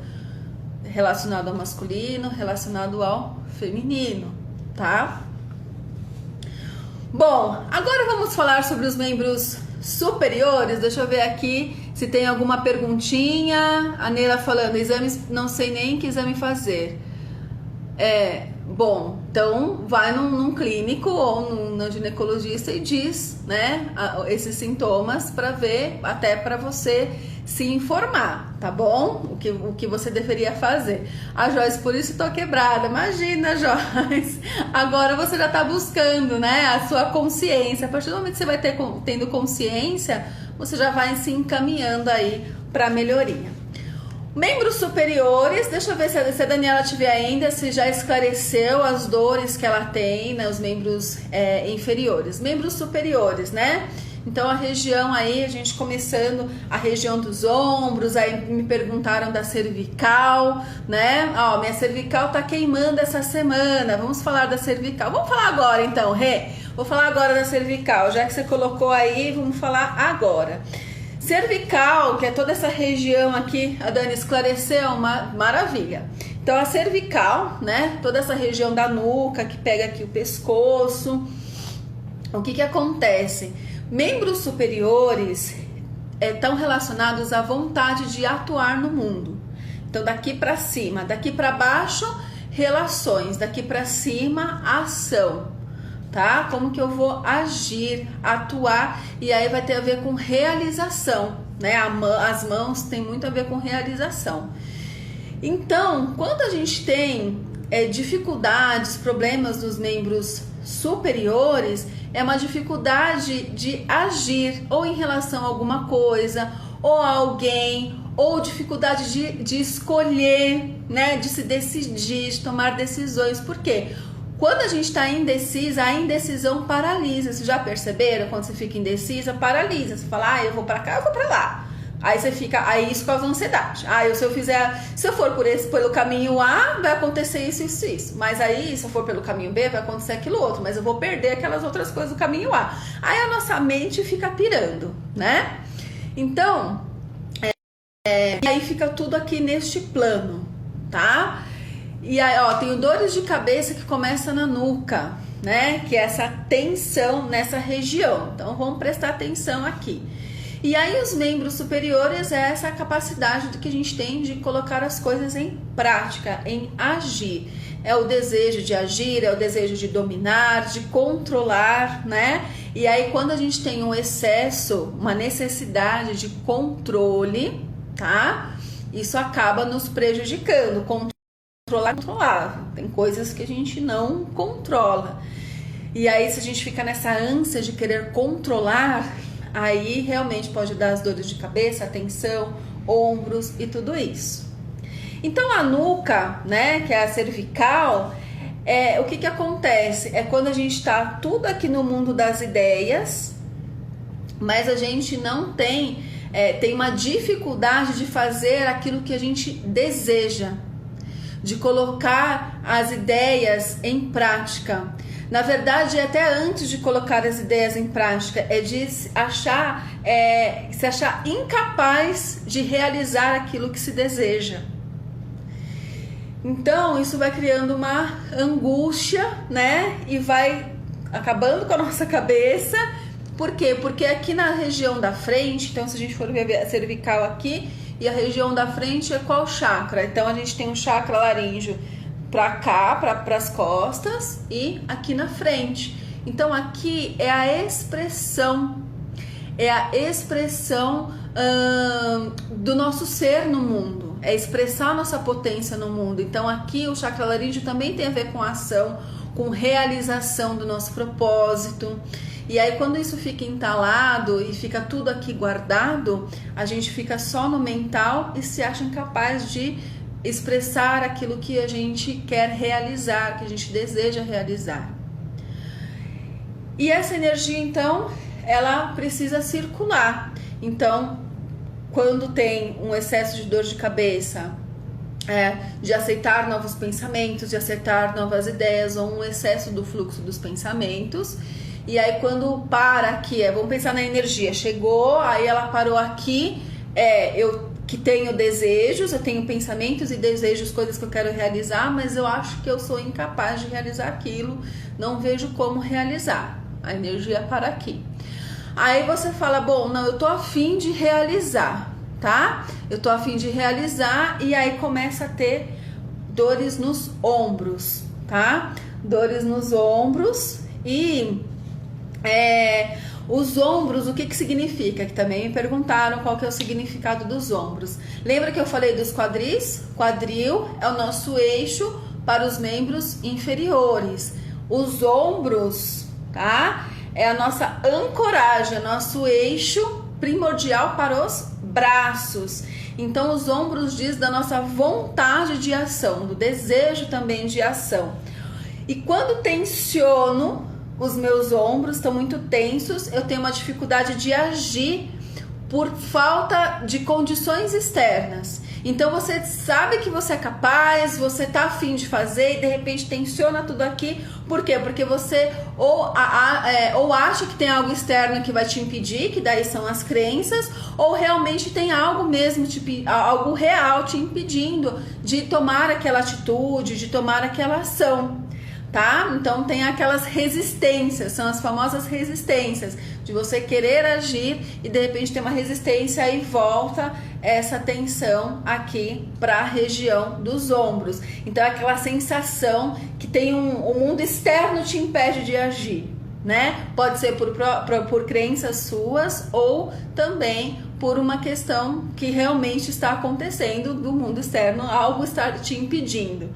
Relacionado ao masculino, relacionado ao feminino, tá? Bom, agora vamos falar sobre os membros superiores. Deixa eu ver aqui se tem alguma perguntinha. A Neila falando, exames, não sei nem que exame fazer. Bom, então vai num clínico ou no ginecologista e diz, né, esses sintomas para ver, até para você se informar, tá bom? O que você deveria fazer. A Joyce, por isso tô quebrada. Imagina, Joyce. Agora você já tá buscando, né, a sua consciência. A partir do momento que você vai tendo consciência, você já vai se encaminhando aí para melhoria. Membros superiores, deixa eu ver se a Daniela tiver ainda, se já esclareceu as dores que ela tem, né, os membros inferiores. Membros superiores, né? Então a região aí, a gente começando a região dos ombros, aí me perguntaram da cervical, né? Ó, minha cervical tá queimando essa semana, vamos falar da cervical. Vamos falar agora então, Rê? Vou falar agora da cervical, já que você colocou aí, vamos falar agora. Cervical, que é toda essa região aqui, a Dani esclareceu, uma maravilha. Então a cervical, né, toda essa região da nuca que pega aqui o pescoço. O que acontece? Membros superiores estão relacionados à vontade de atuar no mundo. Então daqui para cima, daqui para baixo, relações, daqui para cima, ação. Tá? Como que eu vou agir, atuar, e aí vai ter a ver com realização, né? As mãos tem muito a ver com realização. Então, quando a gente tem dificuldades, problemas nos membros superiores, é uma dificuldade de agir, ou em relação a alguma coisa, ou a alguém, ou dificuldade de escolher, né? De se decidir, de tomar decisões. Por quê? Quando a gente está indecisa, a indecisão paralisa. Vocês já perceberam? Quando você fica indecisa, paralisa. Você fala, eu vou para cá, eu vou para lá. Aí você fica, aí isso causa ansiedade. Se eu for pelo caminho A, vai acontecer isso, isso, isso. Mas aí, se eu for pelo caminho B, vai acontecer aquilo outro. Mas eu vou perder aquelas outras coisas do caminho A. Aí a nossa mente fica pirando, né? Então, aí fica tudo aqui neste plano, tá? E aí, ó, tenho dores de cabeça que começa na nuca, né? Que é essa tensão nessa região. Então, vamos prestar atenção aqui. E aí, os membros superiores é essa capacidade que a gente tem de colocar as coisas em prática, em agir. É o desejo de agir, é o desejo de dominar, de controlar, né? E aí, quando a gente tem um excesso, uma necessidade de controle, tá? Isso acaba nos prejudicando. Controlável. Tem coisas que a gente não controla. E aí, se a gente fica nessa ânsia de querer controlar, aí realmente pode dar as dores de cabeça, a tensão, ombros e tudo isso. Então, a nuca, né, que é a cervical, o que acontece? É quando a gente está tudo aqui no mundo das ideias, mas a gente não tem uma dificuldade de fazer aquilo que a gente deseja, de colocar as ideias em prática. Na verdade, até antes de colocar as ideias em prática, é de se achar incapaz de realizar aquilo que se deseja. Então, isso vai criando uma angústia, né? E vai acabando com a nossa cabeça. Por quê? Porque aqui na região da frente, então se a gente for ver a cervical aqui, e a região da frente é qual chakra? Então a gente tem um chakra laríngeo para cá, para as costas, e aqui na frente. Então aqui é a expressão do nosso ser no mundo, é expressar a nossa potência no mundo. Então aqui o chakra laríngeo também tem a ver com ação, com realização do nosso propósito. E aí quando isso fica entalado e fica tudo aqui guardado, a gente fica só no mental e se acha incapaz de expressar aquilo que a gente quer realizar, que a gente deseja realizar. E essa energia, então, ela precisa circular. Então, quando tem um excesso de dor de cabeça, de aceitar novos pensamentos, de aceitar novas ideias, ou um excesso do fluxo dos pensamentos. E aí quando para aqui, vamos pensar na energia, chegou, aí ela parou aqui, eu que tenho desejos, eu tenho pensamentos e desejos, coisas que eu quero realizar, mas eu acho que eu sou incapaz de realizar aquilo, não vejo como realizar. A energia para aqui. Aí você fala, bom, não, eu tô a fim de realizar, tá? Eu tô a fim de realizar, e aí começa a ter dores nos ombros, tá? Dores nos ombros e os ombros, o que significa? Que também me perguntaram qual que é o significado dos ombros. Lembra que eu falei dos quadris? Quadril é o nosso eixo para os membros inferiores. Os ombros, tá? É a nossa ancoragem, é o nosso eixo primordial para os braços. Então, os ombros diz da nossa vontade de ação, do desejo também de ação. E quando tensiono, os meus ombros estão muito tensos, eu tenho uma dificuldade de agir por falta de condições externas. Então você sabe que você é capaz, você tá afim de fazer e de repente tensiona tudo aqui. Por quê? Porque você ou acha que tem algo externo que vai te impedir, que daí são as crenças, ou realmente tem algo mesmo, algo real te impedindo de tomar aquela atitude, de tomar aquela ação. Tá? Então tem aquelas resistências, são as famosas resistências, de você querer agir e de repente tem uma resistência e volta essa tensão aqui para a região dos ombros. Então é aquela sensação que tem o mundo externo te impede de agir, né? Pode ser por crenças suas ou também por uma questão que realmente está acontecendo do mundo externo, algo está te impedindo.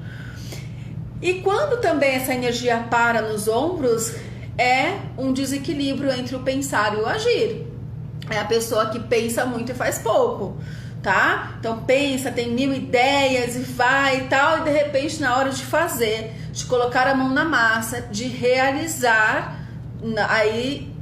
E quando também essa energia para nos ombros, é um desequilíbrio entre o pensar e o agir. É a pessoa que pensa muito e faz pouco, tá? Então pensa, tem 1000 ideias e vai e tal, e de repente na hora de fazer, de colocar a mão na massa, de realizar, aí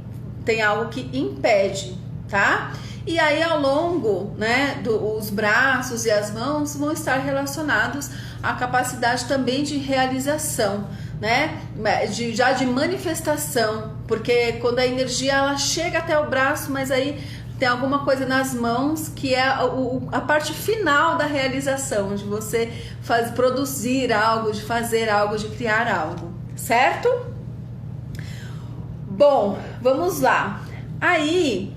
tem algo que impede, tá? E aí ao longo, né, os braços e as mãos vão estar relacionados à capacidade também de realização, né, já de manifestação, porque quando a energia ela chega até o braço, mas aí tem alguma coisa nas mãos que é a parte final da realização, de você produzir algo, de fazer algo, de criar algo, certo? Bom, vamos lá. Aí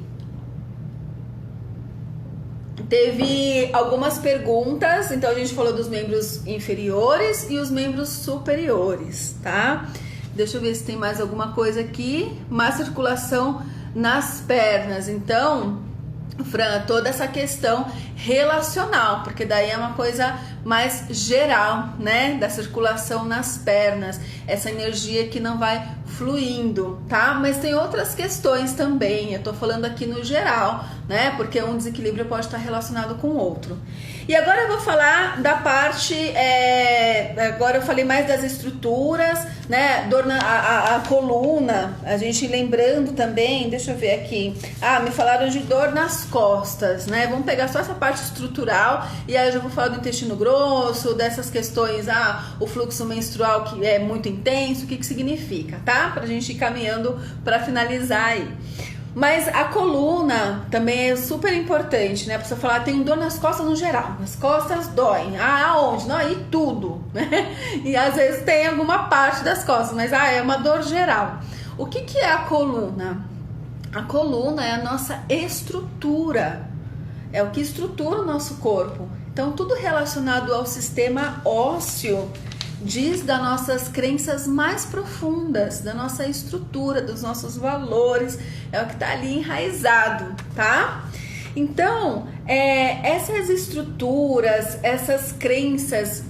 teve algumas perguntas, então a gente falou dos membros inferiores e os membros superiores, tá? Deixa eu ver se tem mais alguma coisa aqui. Má circulação nas pernas, então, Fran, toda essa questão relacional, porque daí é uma coisa mais geral, né? Da circulação nas pernas, essa energia que não vai fluindo, tá? Mas tem outras questões também, eu tô falando aqui no geral, né? Porque um desequilíbrio pode estar relacionado com o outro. E agora eu vou falar da parte, agora eu falei mais das estruturas, né? Dor a coluna, a gente lembrando também, deixa eu ver aqui, me falaram de dor nas costas, né? Vamos pegar só essa parte estrutural e aí eu já vou falar do intestino grosso, dessas questões, o fluxo menstrual que é muito intenso, o que significa, tá? Pra gente ir caminhando para finalizar aí. Mas a coluna também é super importante, né? A pessoa falar, tem dor nas costas no geral, as costas doem. Aonde? Não, aí tudo, né? E às vezes tem alguma parte das costas, mas é uma dor geral. O que é a coluna? A coluna é a nossa estrutura, é o que estrutura o nosso corpo. Então, tudo relacionado ao sistema ósseo diz das nossas crenças mais profundas, da nossa estrutura, dos nossos valores, é o que está ali enraizado, tá? Então, essas estruturas, essas crenças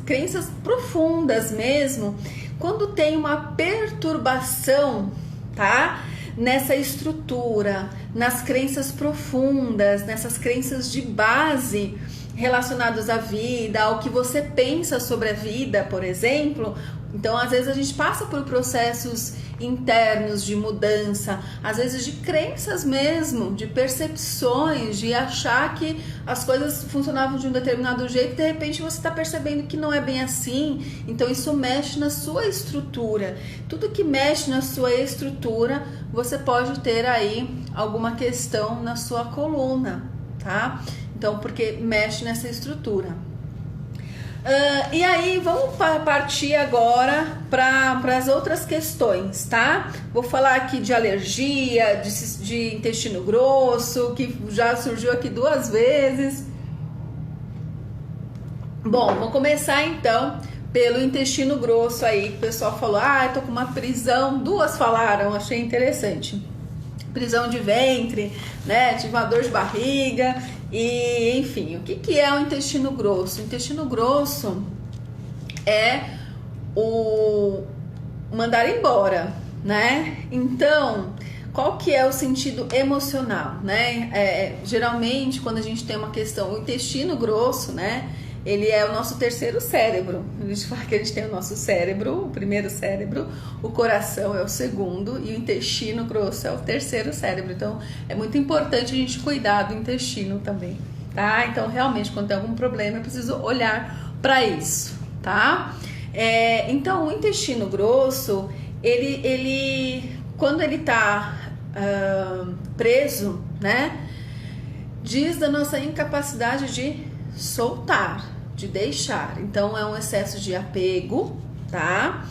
profundas mesmo, quando tem uma perturbação, tá? Nessa estrutura, nas crenças profundas, nessas crenças de base, relacionados à vida, ao que você pensa sobre a vida, por exemplo. Então, às vezes a gente passa por processos internos de mudança, às vezes de crenças mesmo, de percepções, de achar que as coisas funcionavam de um determinado jeito e de repente você está percebendo que não é bem assim. Então, isso mexe na sua estrutura. Tudo que mexe na sua estrutura, você pode ter aí alguma questão na sua coluna, tá? Então, porque mexe nessa estrutura. E aí, vamos partir agora para as outras questões, tá? Vou falar aqui de alergia, de intestino grosso, que já surgiu aqui 2 vezes. Bom, vou começar então pelo intestino grosso aí, que o pessoal falou, eu tô com uma prisão, duas falaram, achei interessante. Prisão de ventre, né? Tive uma dor de barriga e, enfim, o que é o intestino grosso? O intestino grosso é o mandar embora, né? Então, qual que é o sentido emocional, né? Geralmente, quando a gente tem uma questão, o intestino grosso, né? Ele é o nosso terceiro cérebro. A gente fala que a gente tem o nosso cérebro, o primeiro cérebro, o coração é o segundo e o intestino grosso é o terceiro cérebro. Então, é muito importante a gente cuidar do intestino também, tá? Então, realmente, quando tem algum problema, é preciso olhar para isso, tá? Então, o intestino grosso, ele quando ele tá preso, né? Diz da nossa incapacidade de soltar, de deixar. Então é um excesso de apego, tá?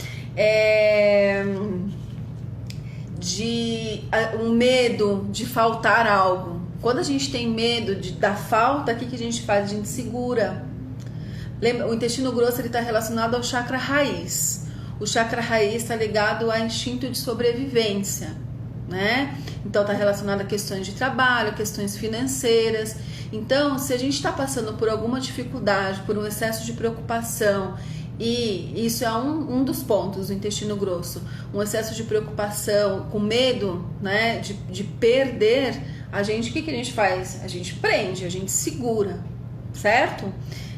Um medo de faltar algo. Quando a gente tem medo da falta, o que a gente faz? A gente segura. Lembra, o intestino grosso está relacionado ao chakra raiz. O chakra raiz está ligado ao instinto de sobrevivência, né? Então está relacionado a questões de trabalho, questões financeiras. Então, se a gente está passando por alguma dificuldade, por um excesso de preocupação, e isso é um dos pontos do intestino grosso, um excesso de preocupação, com medo, né, de perder, o que a gente faz? A gente prende, a gente segura, certo?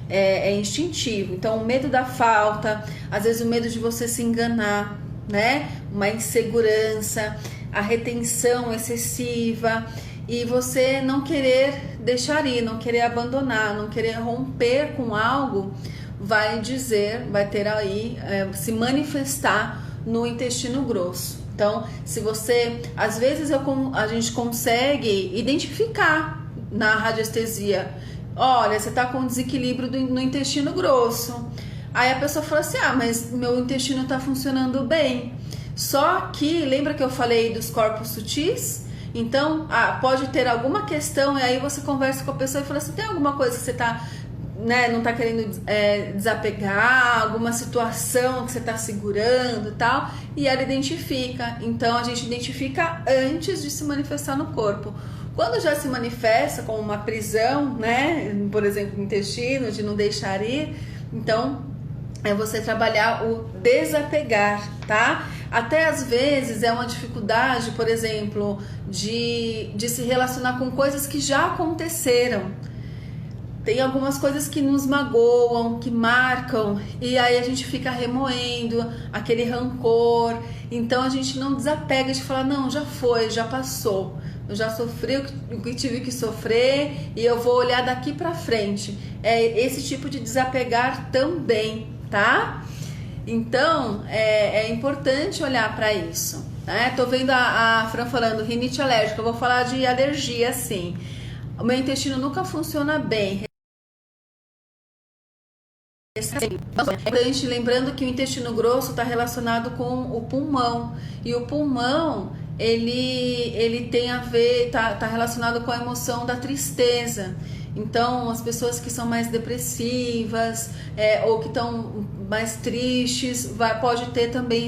É instintivo. Então, o medo da falta, às vezes o medo de você se enganar, né? Uma insegurança, a retenção excessiva e você não querer deixar ir, não querer abandonar, não querer romper com algo, vai ter aí, se manifestar no intestino grosso. Então, se você, às vezes a gente consegue identificar na radiestesia, olha, você tá com desequilíbrio no intestino grosso. Aí a pessoa fala assim, mas meu intestino tá funcionando bem. Só que, lembra que eu falei dos corpos sutis? Então, pode ter alguma questão, e aí você conversa com a pessoa e fala assim, tem alguma coisa que você tá, né, não tá querendo desapegar, alguma situação que você tá segurando e tal, e ela identifica. Então, a gente identifica antes de se manifestar no corpo. Quando já se manifesta como uma prisão, né, por exemplo, no intestino, de não deixar ir, então é você trabalhar o desapegar, tá? Até às vezes é uma dificuldade, por exemplo, de se relacionar com coisas que já aconteceram. Tem algumas coisas que nos magoam, que marcam, e aí a gente fica remoendo aquele rancor. Então a gente não desapega de falar, não, já foi, já passou. Eu já sofri o que tive que sofrer e eu vou olhar daqui pra frente. É esse tipo de desapegar também, tá? Então, é importante olhar para isso, né? Tô vendo a Fran falando rinite alérgica, eu vou falar de alergia, sim. O meu intestino nunca funciona bem. Lembrando que o intestino grosso está relacionado com o pulmão, e o pulmão ele tem a ver, tá relacionado com a emoção da tristeza. Então, as pessoas que são mais depressivas ou que estão mais tristes, pode ter também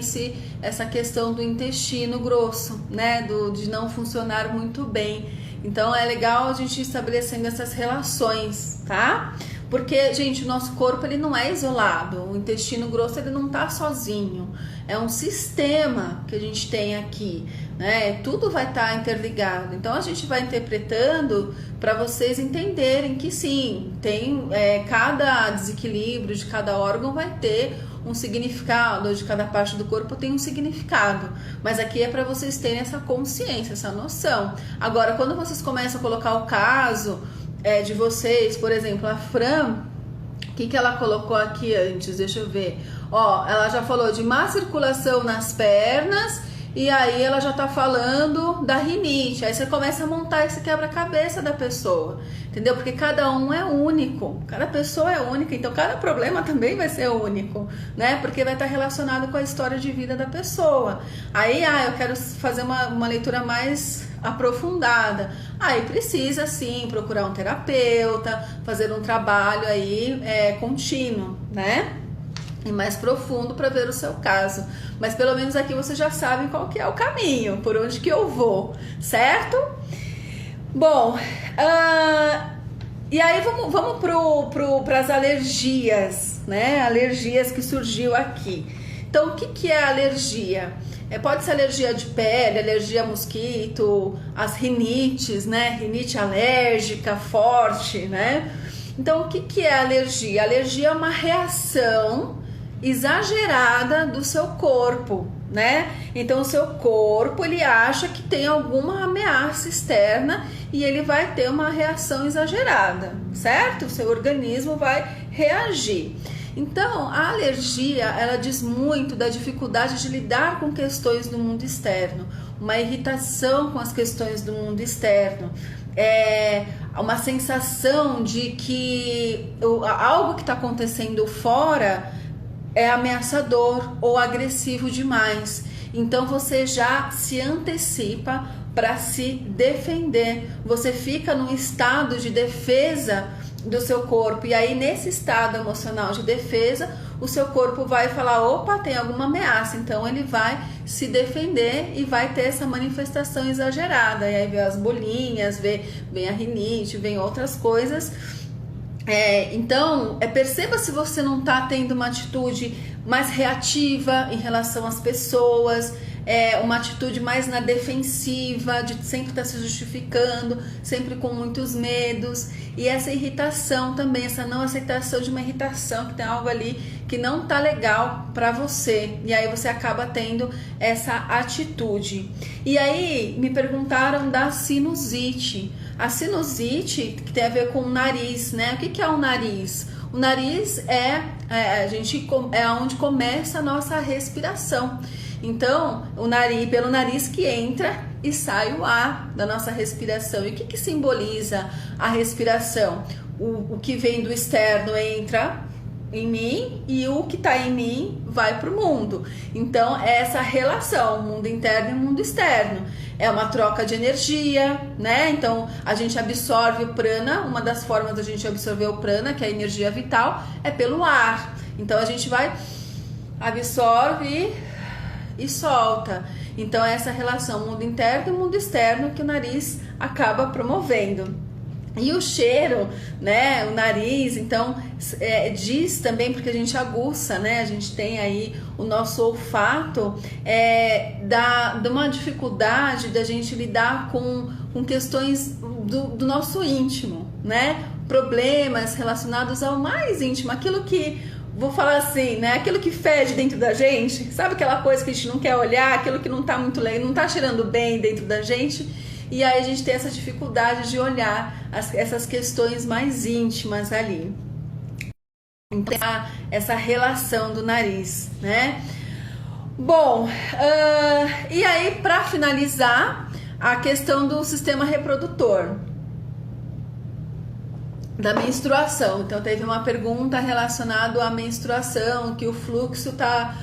essa questão do intestino grosso, né? De não funcionar muito bem. Então, é legal a gente ir estabelecendo essas relações, tá? Porque, gente, o nosso corpo ele não é isolado. O intestino grosso ele não tá sozinho. É um sistema que a gente tem aqui, né? Tudo vai estar interligado. Então a gente vai interpretando para vocês entenderem que sim, tem cada desequilíbrio de cada órgão vai ter um significado, de cada parte do corpo tem um significado. Mas aqui é para vocês terem essa consciência, essa noção. Agora, quando vocês começam a colocar o caso de vocês, por exemplo, a Fran, o que ela colocou aqui antes? Deixa eu ver. Ó, ela já falou de má circulação nas pernas e aí ela já tá falando da rinite. Aí você começa a montar esse quebra-cabeça da pessoa, entendeu? Porque cada um é único, cada pessoa é única, então cada problema também vai ser único, né? Porque vai estar relacionado com a história de vida da pessoa. Aí, eu quero fazer uma leitura mais aprofundada. Aí precisa sim procurar um terapeuta, fazer um trabalho aí contínuo, né? e mais profundo para ver o seu caso. Mas pelo menos aqui vocês já sabem qual que é o caminho, por onde que eu vou, certo? Bom, e aí vamos para as alergias, né? Alergias que surgiu aqui. Então, o que é alergia? Pode ser alergia de pele, alergia a mosquito, as rinites, né? Rinite alérgica forte, né? Então, o que é alergia? Alergia é uma reação exagerada do seu corpo, né? Então, o seu corpo, ele acha que tem alguma ameaça externa e ele vai ter uma reação exagerada, certo? O seu organismo vai reagir. Então, a alergia, ela diz muito da dificuldade de lidar com questões do mundo externo, uma irritação com as questões do mundo externo, uma sensação de que algo que está acontecendo fora é ameaçador ou agressivo demais. Então, você já se antecipa para se defender, você fica num estado de defesa do seu corpo, e aí nesse estado emocional de defesa, o seu corpo vai falar, opa, tem alguma ameaça, então ele vai se defender e vai ter essa manifestação exagerada, e aí vem as bolinhas, vem a rinite, vem outras coisas. Então, perceba se você não está tendo uma atitude mais reativa em relação às pessoas, uma atitude mais na defensiva, de sempre estar se justificando, sempre com muitos medos, e essa irritação também, essa não aceitação de uma irritação, que tem algo ali que não tá legal para você, e aí você acaba tendo essa atitude. E aí me perguntaram da sinusite. A sinusite, que tem a ver com o nariz, né? O que é o nariz? O nariz é onde começa a nossa respiração. Então, pelo nariz que entra e sai o ar da nossa respiração. E o que simboliza a respiração? O que vem do externo entra em mim e o que está em mim vai para o mundo. Então, é essa relação, mundo interno e mundo externo. É uma troca de energia, né? Então, a gente absorve o prana, uma das formas da gente absorver o prana, que é a energia vital, é pelo ar. Então, a gente vai, absorve e solta. Então, essa relação mundo interno e mundo externo que o nariz acaba promovendo. E o cheiro, né, o nariz, então, diz também, porque a gente aguça, né, a gente tem aí o nosso olfato, de uma dificuldade da gente lidar com questões do nosso íntimo, né, problemas relacionados ao mais íntimo, aquilo que, vou falar assim, né, aquilo que fede dentro da gente, sabe aquela coisa que a gente não quer olhar, aquilo que não tá muito legal, não tá cheirando bem dentro da gente. E aí a gente tem essa dificuldade de olhar essas questões mais íntimas ali. Então, essa relação do nariz, né? Bom, e aí para finalizar, a questão do sistema reprodutor, da menstruação. Então teve uma pergunta relacionada à menstruação, que o fluxo tá...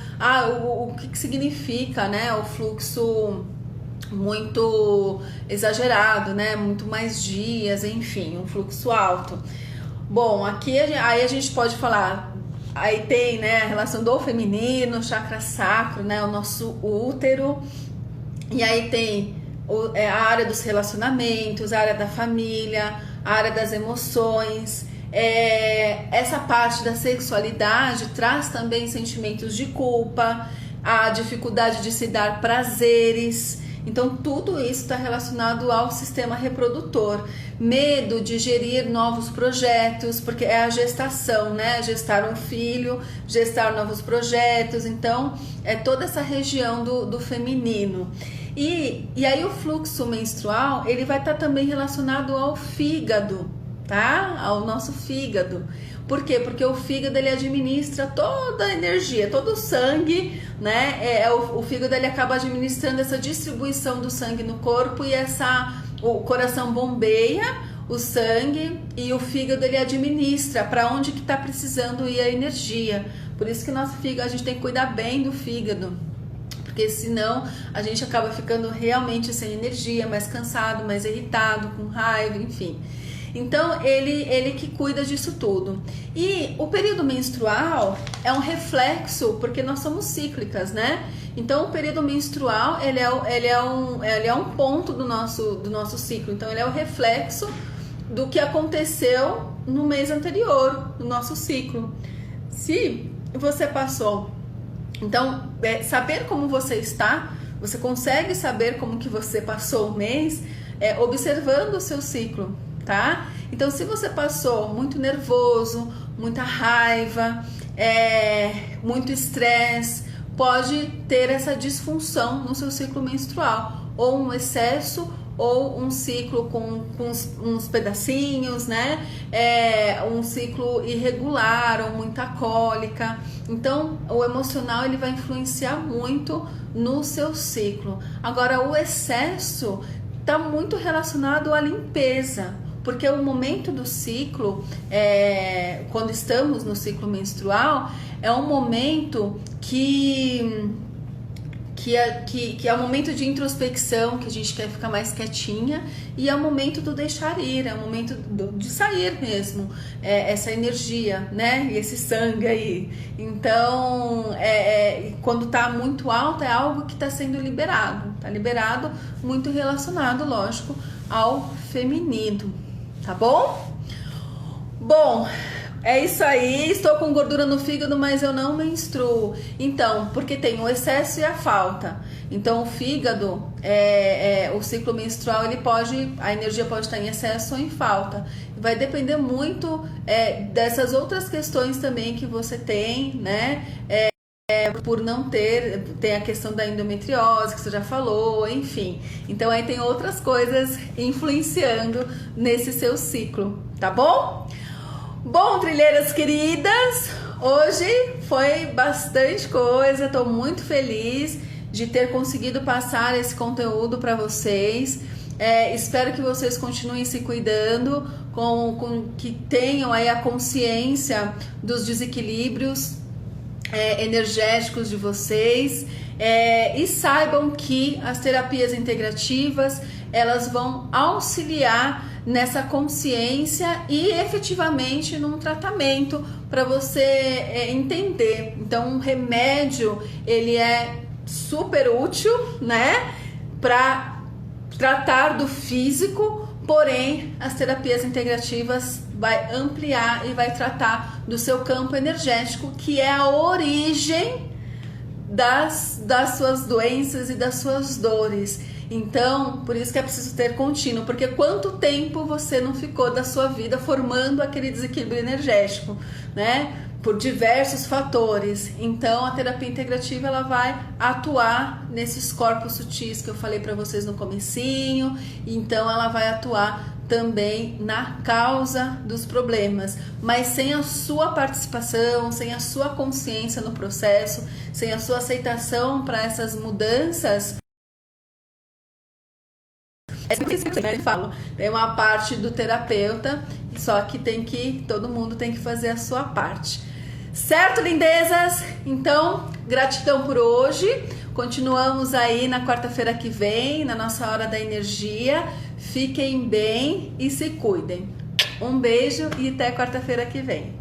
o que significa, né? O fluxo muito exagerado, né? Muito mais dias, enfim, um fluxo alto. Bom, aqui aí a gente pode falar, aí tem, né, a relação do feminino, chakra sacro, né, o nosso útero, e aí tem a área dos relacionamentos, a área da família, a área das emoções. Essa parte da sexualidade traz também sentimentos de culpa, a dificuldade de se dar prazeres. Então, tudo isso está relacionado ao sistema reprodutor. Medo de gerir novos projetos, porque é a gestação, né? Gestar um filho, gestar novos projetos. Então, é toda essa região do feminino. E aí, o fluxo menstrual, ele vai estar também relacionado ao fígado, tá? Ao nosso fígado. Por quê? Porque o fígado, ele administra toda a energia, todo o sangue, né? O fígado, ele acaba administrando essa distribuição do sangue no corpo, e o coração bombeia o sangue e o fígado, ele administra para onde que está precisando ir a energia. Por isso que nosso fígado, a gente tem que cuidar bem do fígado, porque senão a gente acaba ficando realmente sem energia, mais cansado, mais irritado, com raiva, enfim. Então ele que cuida disso tudo. E o período menstrual é um reflexo, porque nós somos cíclicas, né? Então o período menstrual ele é um ponto do nosso ciclo. Então ele é o reflexo do que aconteceu no mês anterior, no nosso ciclo. Se você passou, então saber como você está, você consegue saber como que você passou o mês observando o seu ciclo, tá? Então se você passou muito nervoso, muita raiva, muito estresse, pode ter essa disfunção no seu ciclo menstrual, ou um excesso, ou um ciclo com uns pedacinhos, né? Um ciclo irregular, ou muita cólica. Então, o emocional ele vai influenciar muito no seu ciclo. Agora, o excesso está muito relacionado à limpeza, porque o momento do ciclo, quando estamos no ciclo menstrual, é um momento que é um momento de introspecção, que a gente quer ficar mais quietinha, e é o momento do deixar ir, é o momento de sair mesmo, essa energia, né? E esse sangue aí. Então, quando tá muito alto, é algo que está sendo liberado. Tá liberado, muito relacionado, lógico, ao feminino, tá bom? Bom, é isso aí, estou com gordura no fígado, mas eu não menstruo. Então, porque tem o excesso e a falta. Então, o fígado, o ciclo menstrual, a energia pode estar em excesso ou em falta. Vai depender muito dessas outras questões também que você tem, né? Por não tem a questão da endometriose, que você já falou, enfim. Então, aí tem outras coisas influenciando nesse seu ciclo, tá bom? Bom, trilheiras queridas, hoje foi bastante coisa, estou muito feliz de ter conseguido passar esse conteúdo para vocês. Espero que vocês continuem se cuidando, que tenham aí a consciência dos desequilíbrios energéticos de vocês, e saibam que as terapias integrativas elas vão auxiliar nessa consciência e efetivamente num tratamento para você entender. Então, um remédio ele é super útil, né, para tratar do físico, porém as terapias integrativas vai ampliar e vai tratar do seu campo energético, que é a origem das suas doenças e das suas dores. Então, por isso que é preciso ter contínuo, porque quanto tempo você não ficou da sua vida formando aquele desequilíbrio energético, né? Por diversos fatores. Então, a terapia integrativa ela vai atuar nesses corpos sutis que eu falei para vocês no comecinho. Então, ela vai atuar também na causa dos problemas, mas sem a sua participação, sem a sua consciência no processo, sem a sua aceitação para essas mudanças. Eu falo, tem uma parte do terapeuta, só que todo mundo tem que fazer a sua parte. Certo, lindezas? Então, gratidão por hoje. Continuamos aí na quarta-feira que vem, na nossa hora da energia. Fiquem bem e se cuidem. Um beijo e até quarta-feira que vem.